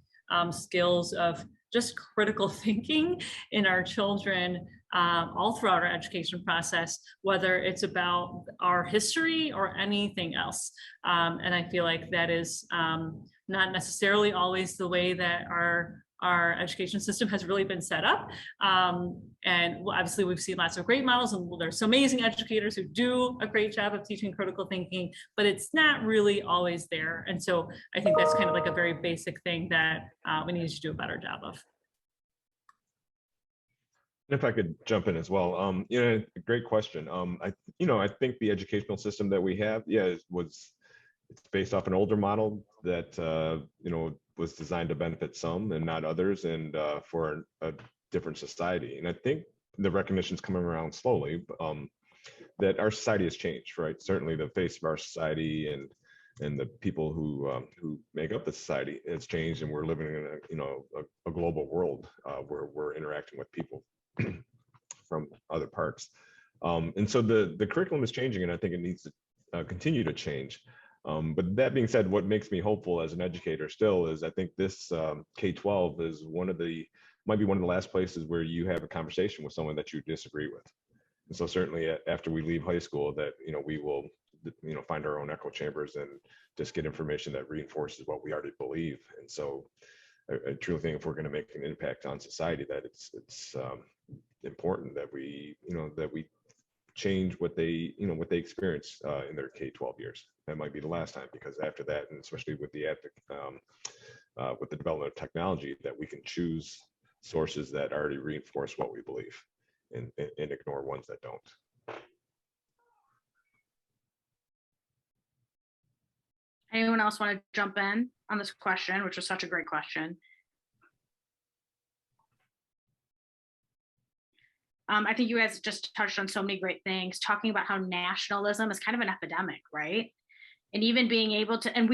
skills of just critical thinking in our children all throughout our education process, whether it's about our history or anything else. And I feel like that is not necessarily always the way that our education system has really been set up. And obviously we've seen lots of great models, and there's some amazing educators who do a great job of teaching critical thinking, but it's not really always there. And so I think that's kind of like a very basic thing that we need to do a better job of. If I could jump in as well, great question. I think the educational system that we have, it's based off an older model that was designed to benefit some and not others, and for a different society. And I think the recognition's coming around slowly, that our society has changed, right? Certainly the face of our society and the people who make up the society has changed, and we're living in a global world where we're interacting with people from other parts. And so the curriculum is changing, and I think it needs to continue to change. But that being said, what makes me hopeful as an educator still is I think this K-12 is might be one of the last places where you have a conversation with someone that you disagree with. And so certainly after we leave high school that, we will, find our own echo chambers and just get information that reinforces what we already believe. And so I truly think if we're going to make an impact on society, that it's important that we change what they experience in their K-12 years. That might be the last time, because after that, and especially with the development of technology, that we can choose sources that already reinforce what we believe and ignore ones that don't. Anyone else want to jump in on this question, which was such a great question? I think you guys just touched on so many great things, talking about how nationalism is kind of an epidemic, right? And even being able to, and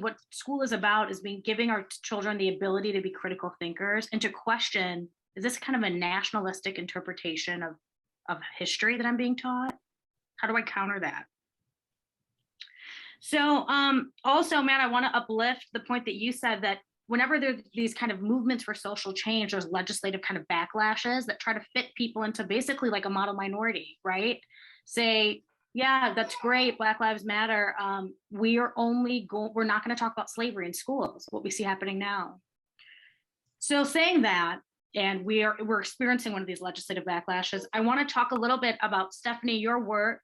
what school is about is giving our children the ability to be critical thinkers and to question, is this kind of a nationalistic interpretation of history that I'm being taught? How do I counter that? So also, Matt, I want to uplift the point that you said that whenever there's these kind of movements for social change, there's legislative kind of backlashes that try to fit people into basically like a model minority, right? Say, yeah, that's great, Black Lives Matter. We're not going to talk about slavery in schools, what we see happening now. So saying that, and we're experiencing one of these legislative backlashes, I want to talk a little bit about, Stephanie, your work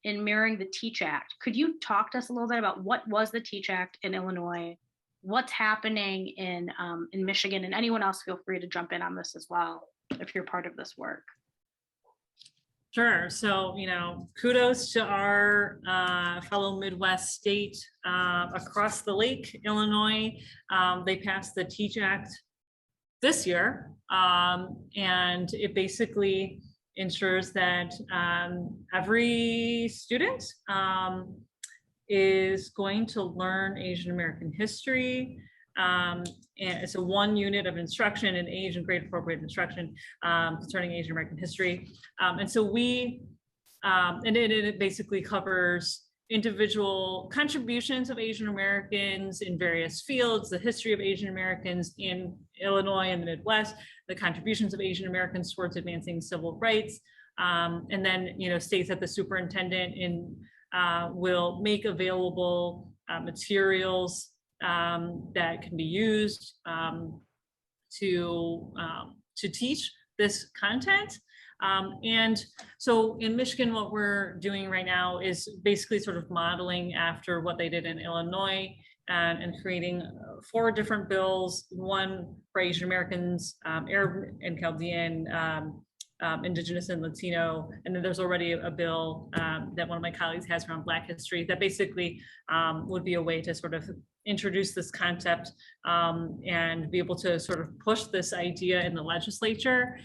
in mirroring the TEACH Act. Could you talk to us a little bit about what was the TEACH Act in Illinois? What's happening in Michigan, and anyone else feel free to jump in on this as well, if you're part of this work. Sure. So, kudos to our fellow Midwest state across the lake, Illinois. They passed the TEACH Act this year, and it basically ensures that every student is going to learn Asian American history. And it's a 1 unit of instruction in age and grade appropriate instruction concerning Asian American history. And so it basically covers individual contributions of Asian Americans in various fields, the history of Asian Americans in Illinois and the Midwest, the contributions of Asian Americans towards advancing civil rights, and then states that the superintendent will make available materials that can be used to teach this content. And so in Michigan, what we're doing right now is basically sort of modeling after what they did in Illinois and creating 4 different bills, one for Asian Americans, Arab and Chaldean, Indigenous and Latino, and then there's already a bill that one of my colleagues has around Black history that basically would be a way to sort of introduce this concept and be able to sort of push this idea in the legislature.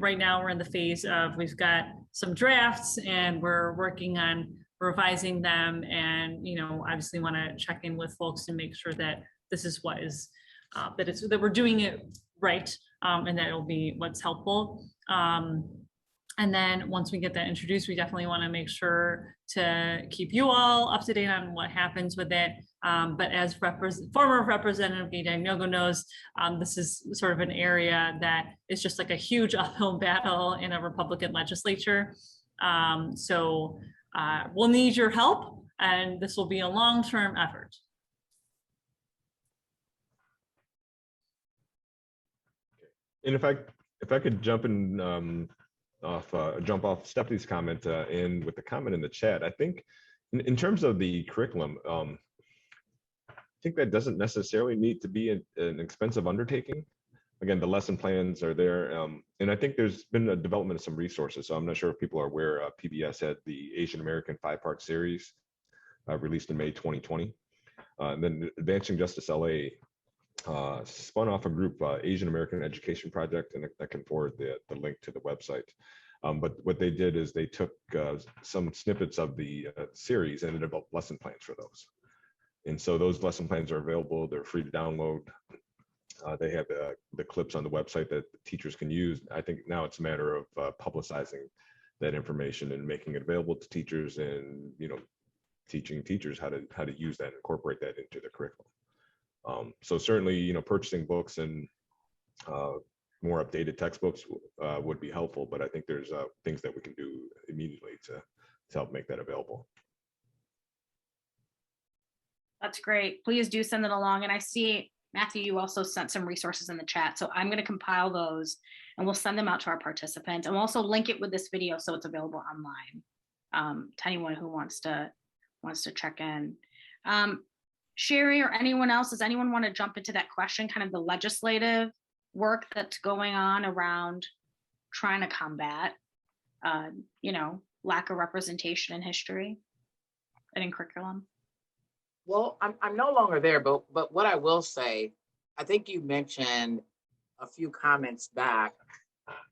Right now we're in the phase of, we've got some drafts and we're working on revising them, and obviously want to check in with folks and make sure that this is what is that we're doing it right, and that it'll be what's helpful. And then once we get that introduced, we definitely want to make sure to keep you all up to date on what happens with it. But as former Representative Gay-Dagnogo knows, this is sort of an area that is just like a huge uphill battle in a Republican legislature. So we'll need your help, and this will be a long-term effort. And if I could jump in jump off Stephanie's comment and with the comment in the chat, I think in terms of the curriculum, I think that doesn't necessarily need to be an expensive undertaking. Again, the lesson plans are there, and I think there's been a development of some resources. So I'm not sure if people are aware, PBS had the Asian American 5-part series released in May 2020. And then Advancing Justice LA spun off a group, Asian American Education Project, and I can forward the link to the website. But what they did is they took some snippets of the series and developed lesson plans for those. And so those lesson plans are available. They're free to download. They have the clips on the website that teachers can use. I think now it's a matter of publicizing that information and making it available to teachers, and teaching teachers how to use that and incorporate that into the curriculum. So certainly, purchasing books and more updated textbooks would be helpful, but I think there's things that we can do immediately to help make that available. That's great. Please do send it along. And I see, Matthew, you also sent some resources in the chat. So I'm going to compile those and we'll send them out to our participants. And we'll also link it with this video so it's available online to anyone who wants to check in. Sherry or anyone else, does anyone want to jump into that question, kind of the legislative work that's going on around trying to combat, lack of representation in history and in curriculum? Well, I'm no longer there, but what I will say, I think you mentioned a few comments back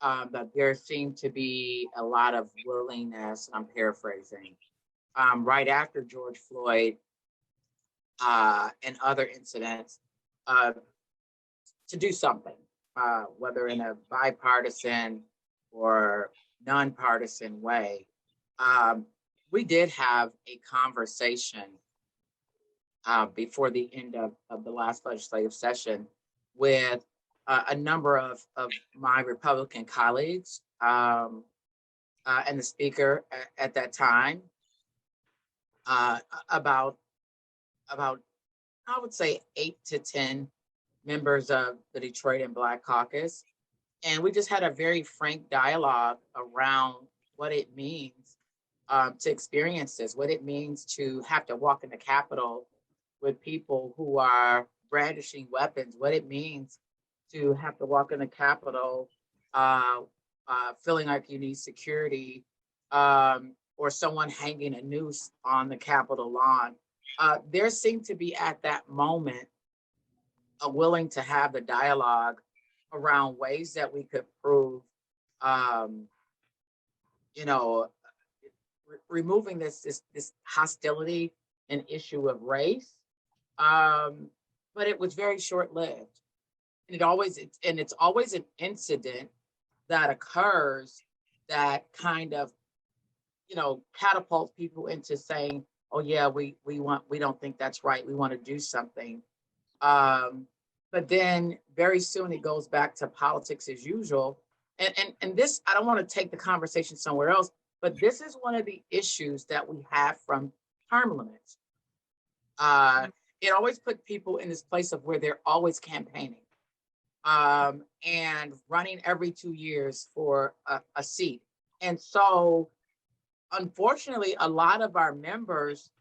that there seemed to be a lot of willingness, I'm paraphrasing, right after George Floyd and other incidents to do something, whether in a bipartisan or nonpartisan way. We did have a conversation before the end of the last legislative session with a number of my Republican colleagues and the speaker at that time about I would say 8 to 10 members of the Detroit and Black Caucus. And we just had a very frank dialogue around what it means to experience this, what it means to have to walk in the Capitol with people who are brandishing weapons, what it means to have to walk in the Capitol feeling like you need security, or someone hanging a noose on the Capitol lawn. There seemed to be at that moment a willing to have the dialogue around ways that we could prove, removing this hostility and issue of race. But it was very short-lived. And it's always an incident that occurs that kind of, catapults people into saying, oh yeah, we don't think that's right. We want to do something. But then very soon it goes back to politics as usual. And this, I don't want to take the conversation somewhere else, but this is one of the issues that we have from term limits. It always put people in this place of where they're always campaigning and running every 2 years for a seat. And so, unfortunately, a lot of our members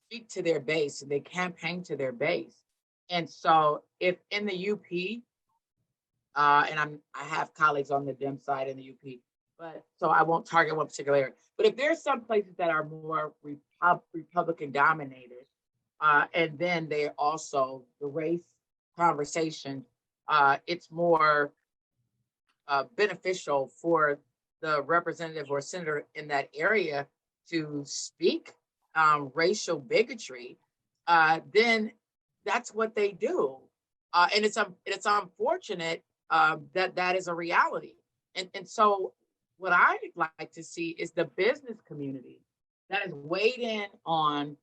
speak to their base and they campaign to their base. And so if in the UP, and I have colleagues on the Dem side in the UP, but so I won't target one particular area, but if there's some places that are more Republican dominated, and then they also, the race conversation, it's more beneficial for the representative or senator in that area to speak racial bigotry, then that's what they do. And it's unfortunate that is a reality. And so what I'd like to see is the business community that has weighed in on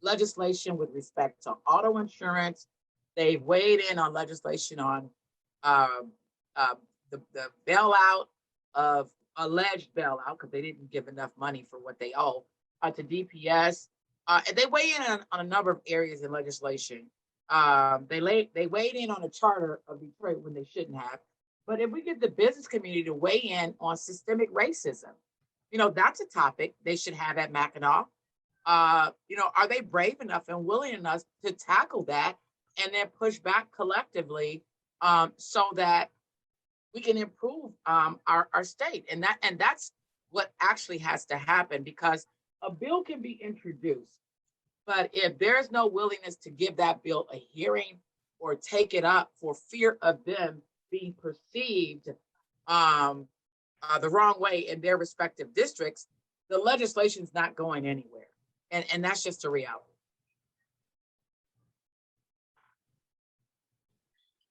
legislation with respect to auto insurance. They've weighed in on legislation on the bailout of alleged bailout, because they didn't give enough money for what they owe, to DPS. And they weigh in on a number of areas in legislation. They weighed in on a charter of Detroit when they shouldn't have. But if we get the business community to weigh in on systemic racism, that's a topic they should have at Mackinac. Are they brave enough and willing enough to tackle that and then push back collectively so that we can improve our state? And that's what actually has to happen, because a bill can be introduced, but if there's no willingness to give that bill a hearing or take it up for fear of them being perceived the wrong way in their respective districts, the legislation's not going anywhere. And that's just a reality.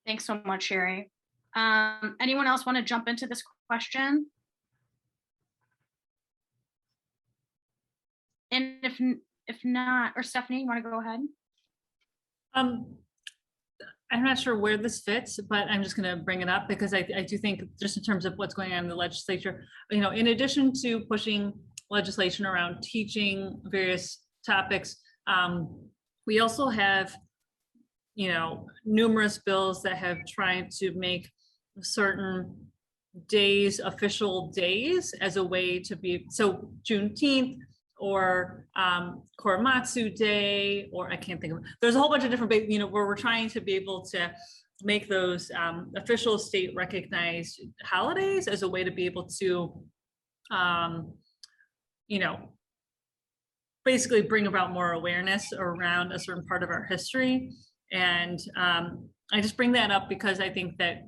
Thanks so much, Sherry. Anyone else want to jump into this question? And if not, or Stephanie, you want to go ahead? I'm not sure where this fits, but I'm just going to bring it up because I do think just in terms of what's going on in the legislature, you know, in addition to pushing legislation around teaching various topics, we also have, you know, numerous bills that have tried to make certain days official days as a way to be, so Juneteenth or Korematsu Day, or I can't think of, there's a whole bunch of different, you know, where we're trying to be able to make those official state recognized holidays as a way to be able to, you know, basically bring about more awareness around a certain part of our history. And I just bring that up because I think that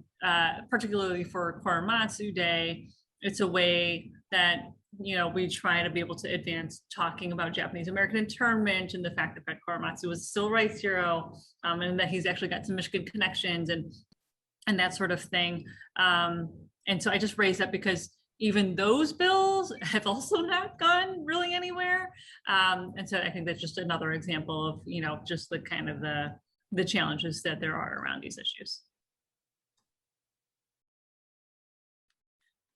particularly for Korematsu Day, it's a way that, you know, we try to be able to advance talking about Japanese American internment and the fact that Korematsu was a civil rights hero, and that he's actually got some Michigan connections and that sort of thing. And so I just raised that because even those bills have also not gone really anywhere. And so I think that's just another example of, you know, just the kind of the challenges that there are around these issues.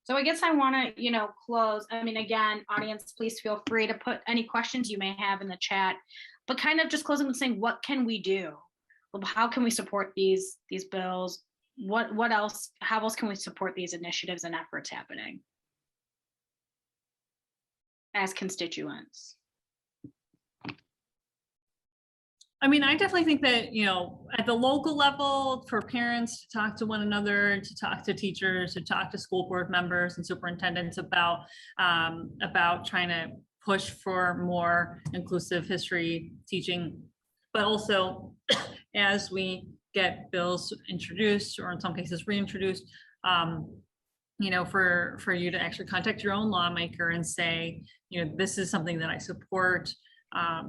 So I guess I want to, you know, close. I mean, again, audience, please feel free to put any questions you may have in the chat, but kind of just closing with saying, what can we do? Well, how can we support these bills? What else? How else can we support these initiatives and efforts happening as constituents? I mean, I definitely think that, you know, at the local level, for parents to talk to one another, to talk to teachers, to talk to school board members and superintendents about trying to push for more inclusive history teaching, but also as we get bills introduced, or in some cases reintroduced, you know, for you to actually contact your own lawmaker and say, you know, this is something that I support.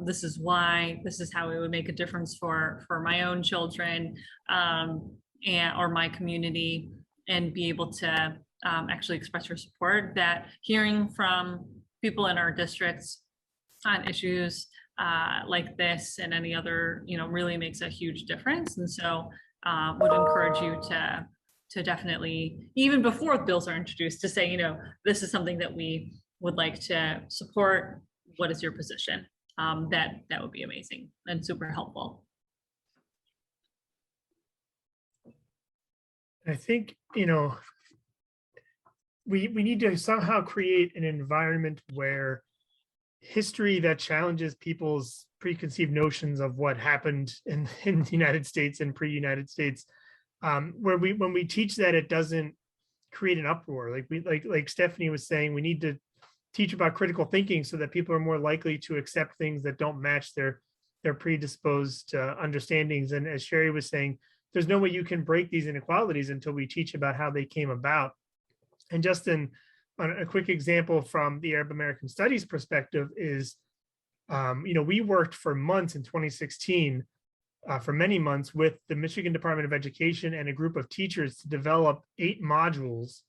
This is why, this is how it would make a difference for my own children or my community, and be able to actually express your support. That hearing from people in our districts on issues like this and any other, you know, really makes a huge difference. And so would encourage you to definitely, even before bills are introduced, to say, you know, this is something that we would like to support. What is your position? That would be amazing and super helpful. I think, you know, we need to somehow create an environment where history that challenges people's preconceived notions of what happened in the United States and pre-United States, where when we teach that, it doesn't create an uproar. Like Stephanie was saying, we need to teach about critical thinking so that people are more likely to accept things that don't match their predisposed understandings. And as Sherry was saying, there's no way you can break these inequalities until we teach about how they came about. And just on a quick example from the Arab American Studies perspective is, you know, we worked for months in 2016, for many months, with the Michigan Department of Education and a group of teachers to develop 8 modules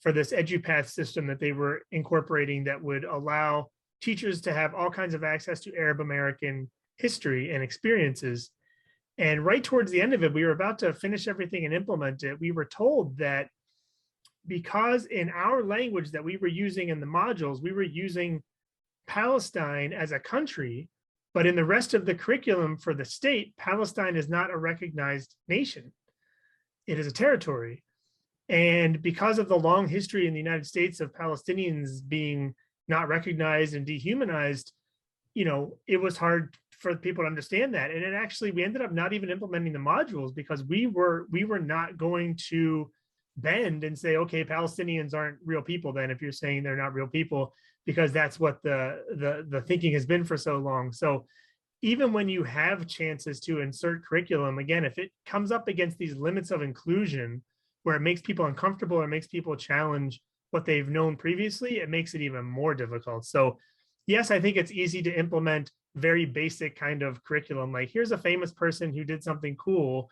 for this EduPath system that they were incorporating that would allow teachers to have all kinds of access to Arab American history and experiences. And right towards the end of it, we were about to finish everything and implement it. We were told that because in our language that we were using in the modules, we were using Palestine as a country, but in the rest of the curriculum for the state, Palestine is not a recognized nation. It is a territory. And because of the long history in the United States of Palestinians being not recognized and dehumanized, you know, it was hard for people to understand that. And it actually, we ended up not even implementing the modules because we were not going to bend and say, okay, Palestinians aren't real people then, if you're saying they're not real people, because that's what the thinking has been for so long. So even when you have chances to insert curriculum, again, if it comes up against these limits of inclusion, where it makes people uncomfortable or makes people challenge what they've known previously, it makes it even more difficult. So yes, I think it's easy to implement very basic kind of curriculum. Like, here's a famous person who did something cool,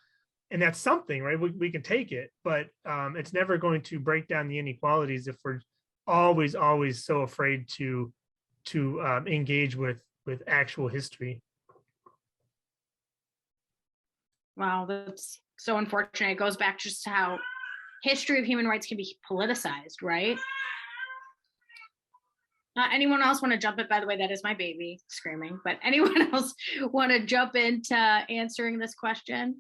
and that's something, right? We can take it, but it's never going to break down the inequalities if we're always so afraid to to engage with actual history. Wow, that's so unfortunate. It goes back just to how history of human rights can be politicized, right? Anyone else want to jump in? By the way, that is my baby screaming, but anyone else want to jump into answering this question?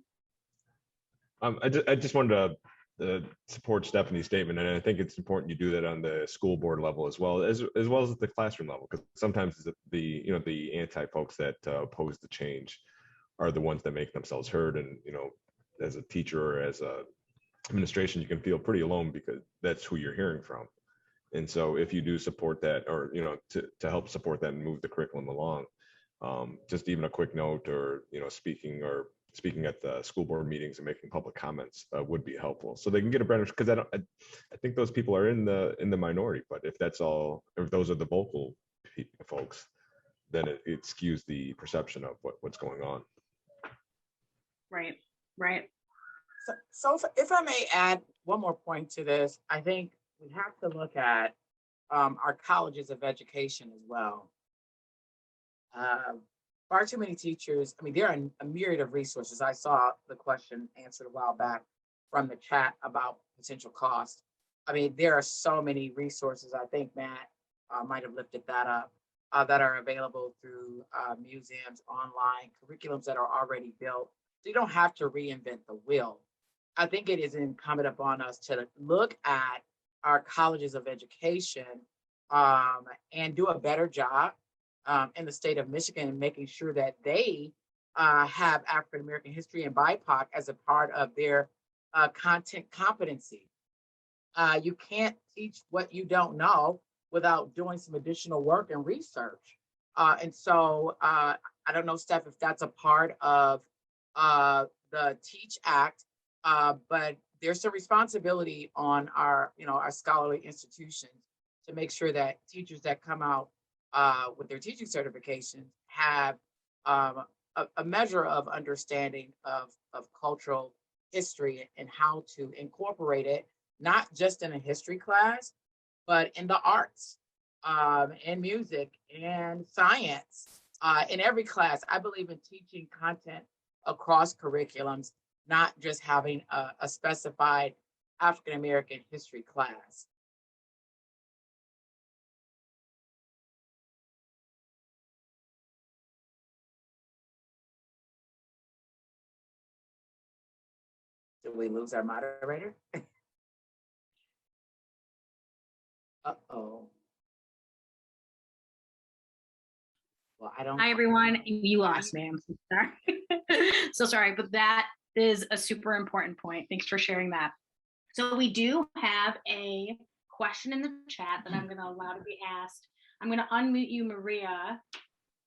I just wanted to support Stephanie's statement, and I think it's important you do that on the school board level as well as at the classroom level, because sometimes the anti folks that oppose the change are the ones that make themselves heard, and as a teacher or as a administration, you can feel pretty alone because that's who you're hearing from. And so if you do support that, or to help support that and move the curriculum along, just even a quick note, or speaking at the school board meetings and making public comments would be helpful, so they can get a better, because I think those people are in the minority. But if those are the vocal folks, then it skews the perception of what's going on. Right. So if I may add one more point to this, I think we have to look at our colleges of education as well. Far too many teachers, there are a myriad of resources. I saw the question answered a while back from the chat about potential cost. There are so many resources. I think Matt might have lifted that up, that are available through museums, online, curriculums that are already built. So you don't have to reinvent the wheel. I think it is incumbent upon us to look at our colleges of education and do a better job in the state of Michigan, and making sure that they have African American history and BIPOC as a part of their content competency. You can't teach what you don't know without doing some additional work and research. And so I don't know, Steph, if that's a part of the Teach Act, but there's a responsibility on our scholarly institutions to make sure that teachers that come out with their teaching certifications have a measure of understanding of cultural history and how to incorporate it, not just in a history class, but in the arts, and music and science, in every class. I believe in teaching content across curriculums, not just having a specified African American history class. Did we lose our moderator? Uh-oh. Well, I don't. Hi, everyone. You lost me. I'm so sorry. So sorry, but that is a super important point. Thanks for sharing that. So we do have a question in the chat that I'm going to allow to be asked. I'm going to unmute you, Maria,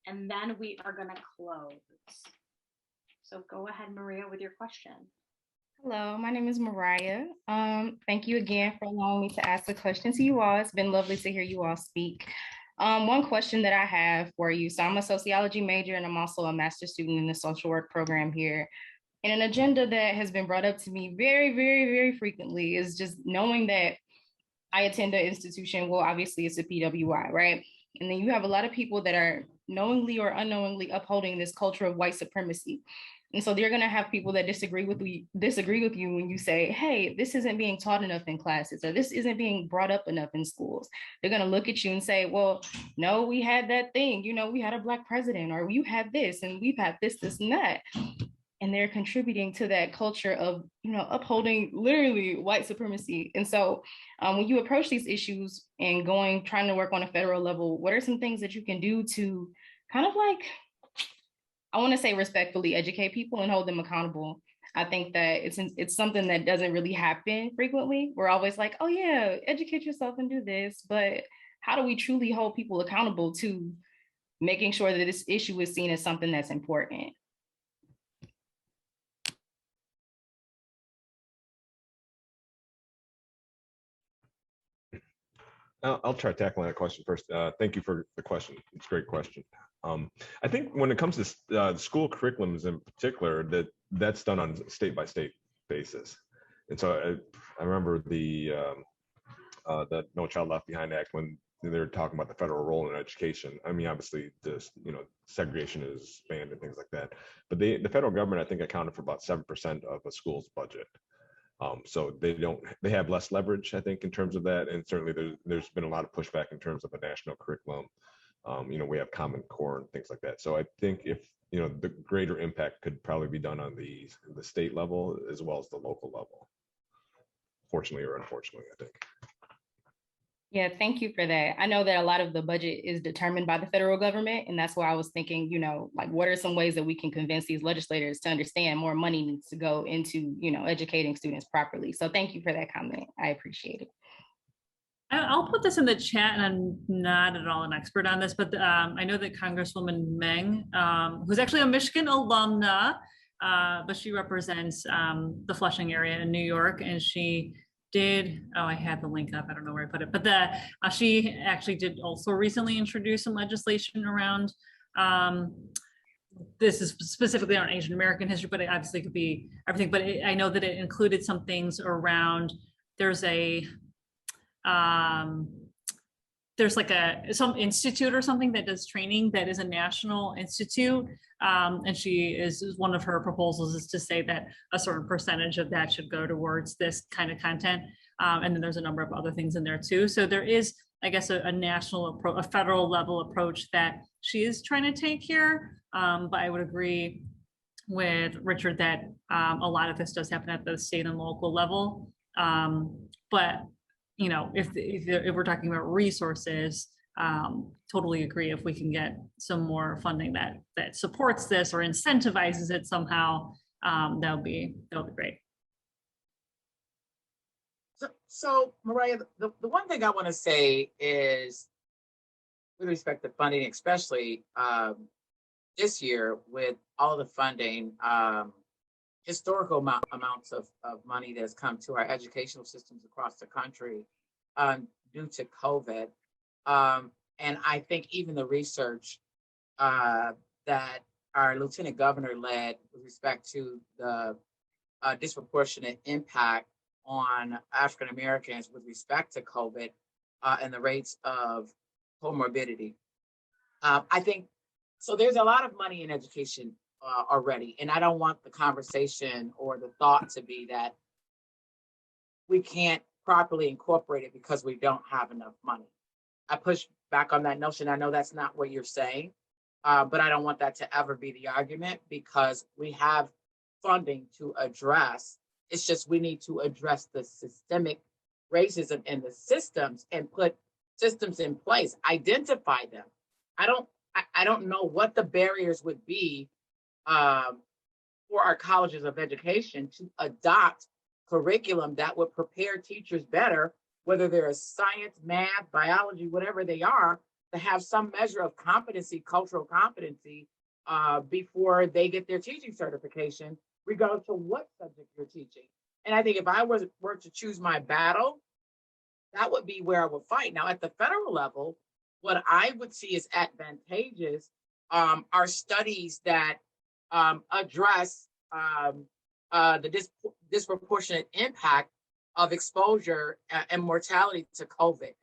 and then we are going to close. So go ahead, Maria, with your question. Hello, my name is Mariah. Thank you again for allowing me to ask the question to you all. It's been lovely to hear you all speak. One question that I have for you. So I'm a sociology major, and I'm also a master's student in the social work program here. And an agenda that has been brought up to me very, very, very frequently is just knowing that I attend an institution, well, obviously it's a PWI, right? And then you have a lot of people that are knowingly or unknowingly upholding this culture of white supremacy. And so they're going to have people that disagree with you when you say, hey, this isn't being taught enough in classes, or this isn't being brought up enough in schools. They're going to look at you and say, well, no, we had that thing, we had a Black president, or you had this, and we've had this, and that. And they're contributing to that culture of, upholding literally white supremacy. And so when you approach these issues and trying to work on a federal level, what are some things that you can do to kind of I want to say respectfully educate people and hold them accountable? I think that it's something that doesn't really happen frequently. We're always like, oh yeah, educate yourself and do this. But how do we truly hold people accountable to making sure that this issue is seen as something that's important? I'll try tackling that question first. Thank you for the question. It's a great question. I think when it comes to school curriculums in particular, that's done on a state-by-state basis. And so I remember the No Child Left Behind Act, when they're talking about the federal role in education. I mean, obviously, this, segregation is banned and things like that. But the federal government, I think, accounted for about 7% of a school's budget. So they have less leverage, I think, in terms of that. And certainly there's been a lot of pushback in terms of a national curriculum. We have Common Core and things like that. So I think if, the greater impact could probably be done on the state level as well as the local level. Fortunately or unfortunately, I think. Yeah, thank you for that. I know that a lot of the budget is determined by the federal government, and that's why I was thinking, like, what are some ways that we can convince these legislators to understand more money needs to go into, educating students properly. So thank you for that comment. I appreciate it. I'll put this in the chat, and I'm not at all an expert on this, but I know that Congresswoman Meng, who's actually a Michigan alumna, but she represents the Flushing area in New York, and she did, I had the link up, I don't know where I put it, but she actually did also recently introduce some legislation around, this is specifically on Asian American history, but it obviously could be everything, but I know that it included some things around, there's like some institute or something that does training that is a national institute. And one of her proposals is to say that a certain percentage of that should go towards this kind of content. And then there's a number of other things in there too. So there is, I guess, a national approach, a federal level approach that she is trying to take here. But I would agree with Richard that a lot of this does happen at the state and local level. But if we're talking about resources, totally agree. If we can get some more funding that supports this or incentivizes it somehow, that'll be great. So Mariah, the one thing I want to say is, with respect to funding, especially this year with all the funding, historical amounts of money that's come to our educational systems across the country due to COVID. And I think even the research that our Lieutenant Governor led with respect to the disproportionate impact on African Americans with respect to COVID and the rates of comorbidity. I think, so there's a lot of money in education already, and I don't want the conversation or the thought to be that we can't properly incorporate it because we don't have enough money. I push back on that notion. I know that's not what you're saying, but I don't want that to ever be the argument, because we have funding to address. It's just we need to address the systemic racism in the systems and put systems in place, identify them. I don't know what the barriers would be for our colleges of education to adopt curriculum that would prepare teachers better, whether they're science, math, biology, whatever they are, to have some measure of competency, cultural competency, before they get their teaching certification, regardless of what subject you're teaching. And I think if I were to choose my battle, that would be where I would fight. Now, at the federal level, what I would see as advantageous are studies that address the disproportionate impact of exposure and mortality to COVID,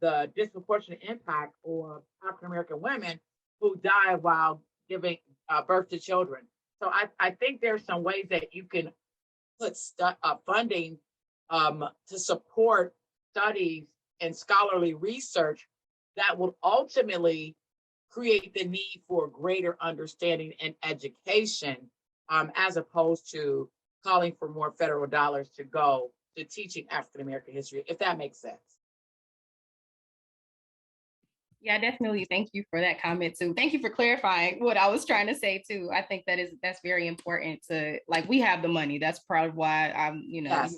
the disproportionate impact of African American women who die while giving birth to children. So I think there's some ways that you can put funding to support studies and scholarly research that will ultimately create the need for greater understanding and education, as opposed to calling for more federal dollars to go to teaching African American history, if that makes sense. Yeah, definitely. Thank you for that comment too. Thank you for clarifying what I was trying to say too. I think that's very important to, like, we have the money. That's part of why I'm, yes.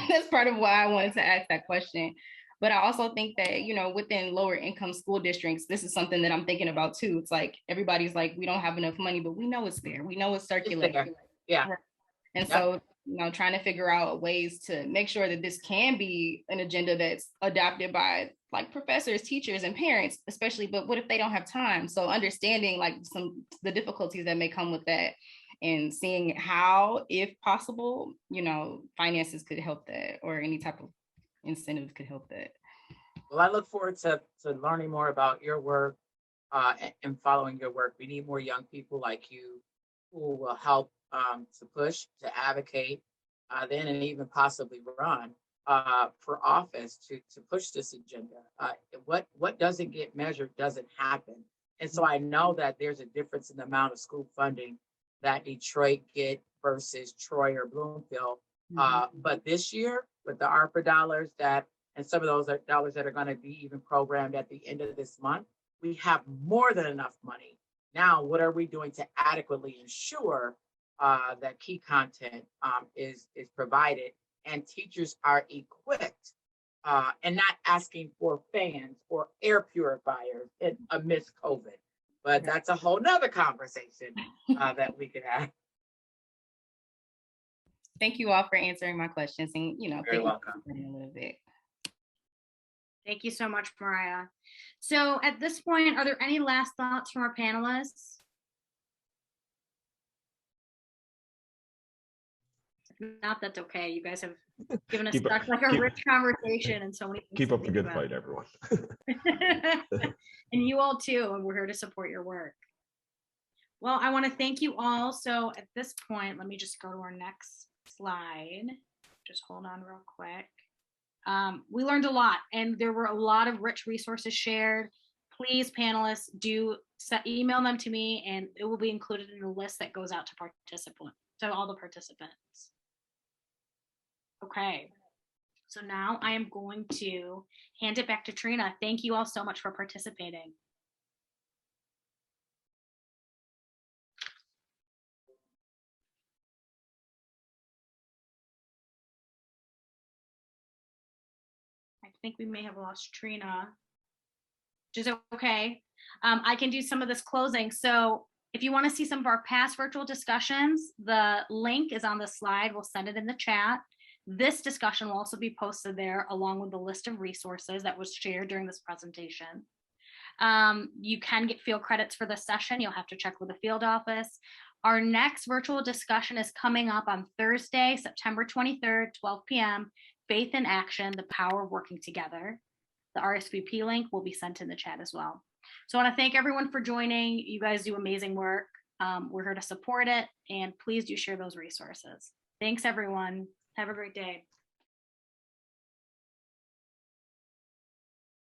That's part of why I wanted to ask that question. But I also think that, within lower income school districts, this is something that I'm thinking about too. It's like, everybody's like, we don't have enough money, but we know it's there. We know it's circulating. Yeah. And so, trying to figure out ways to make sure that this can be an agenda that's adopted by like professors, teachers, and parents, especially, but what if they don't have time? So understanding like the difficulties that may come with that and seeing how, if possible, finances could help that, or any type of incentive could help that. Well, I look forward to learning more about your work and following your work. We need more young people like you who will help to push, to advocate, then and even possibly run for office to push this agenda. What doesn't get measured doesn't happen. And so I know that there's a difference in the amount of school funding that Detroit get versus Troy or Bloomfield. But this year, with the ARPA dollars and some of those are dollars that are going to be even programmed at the end of this month, we have more than enough money. Now, what are we doing to adequately ensure that key content is provided and teachers are equipped and not asking for fans or air purifiers amidst COVID? But that's a whole nother conversation that we could have. Thank you all for answering my questions, and Very welcome. a little bit. Thank you so much, Mariah. So at this point, are there any last thoughts from our panelists? If not, that's okay. You guys have given us such like a rich conversation and so many things Keep to up the think good about. fight, everyone. And you all too, and we're here to support your work. Well, I want to thank you all. So at this point, let me just go to our next slide. Just hold on real quick. We learned a lot, and there were a lot of rich resources shared. Please, panelists, do email them to me, and it will be included in the list that goes out to participants, to all the participants. Okay, so now I am going to hand it back to Trina. Thank you all so much for participating. I think we may have lost Trina, which is okay. I can do some of this closing. So if you want to see some of our past virtual discussions, the link is on the slide. We'll send it in the chat. This discussion will also be posted there along with the list of resources that was shared during this presentation. You can get field credits for this session. You'll have to check with the field office. Our next virtual discussion is coming up on Thursday, September 23rd, 12 p.m. Faith in Action, the Power of Working Together. The RSVP link will be sent in the chat as well. So I want to thank everyone for joining. You guys do amazing work. We're here to support it, and please do share those resources. Thanks, everyone. Have a great day.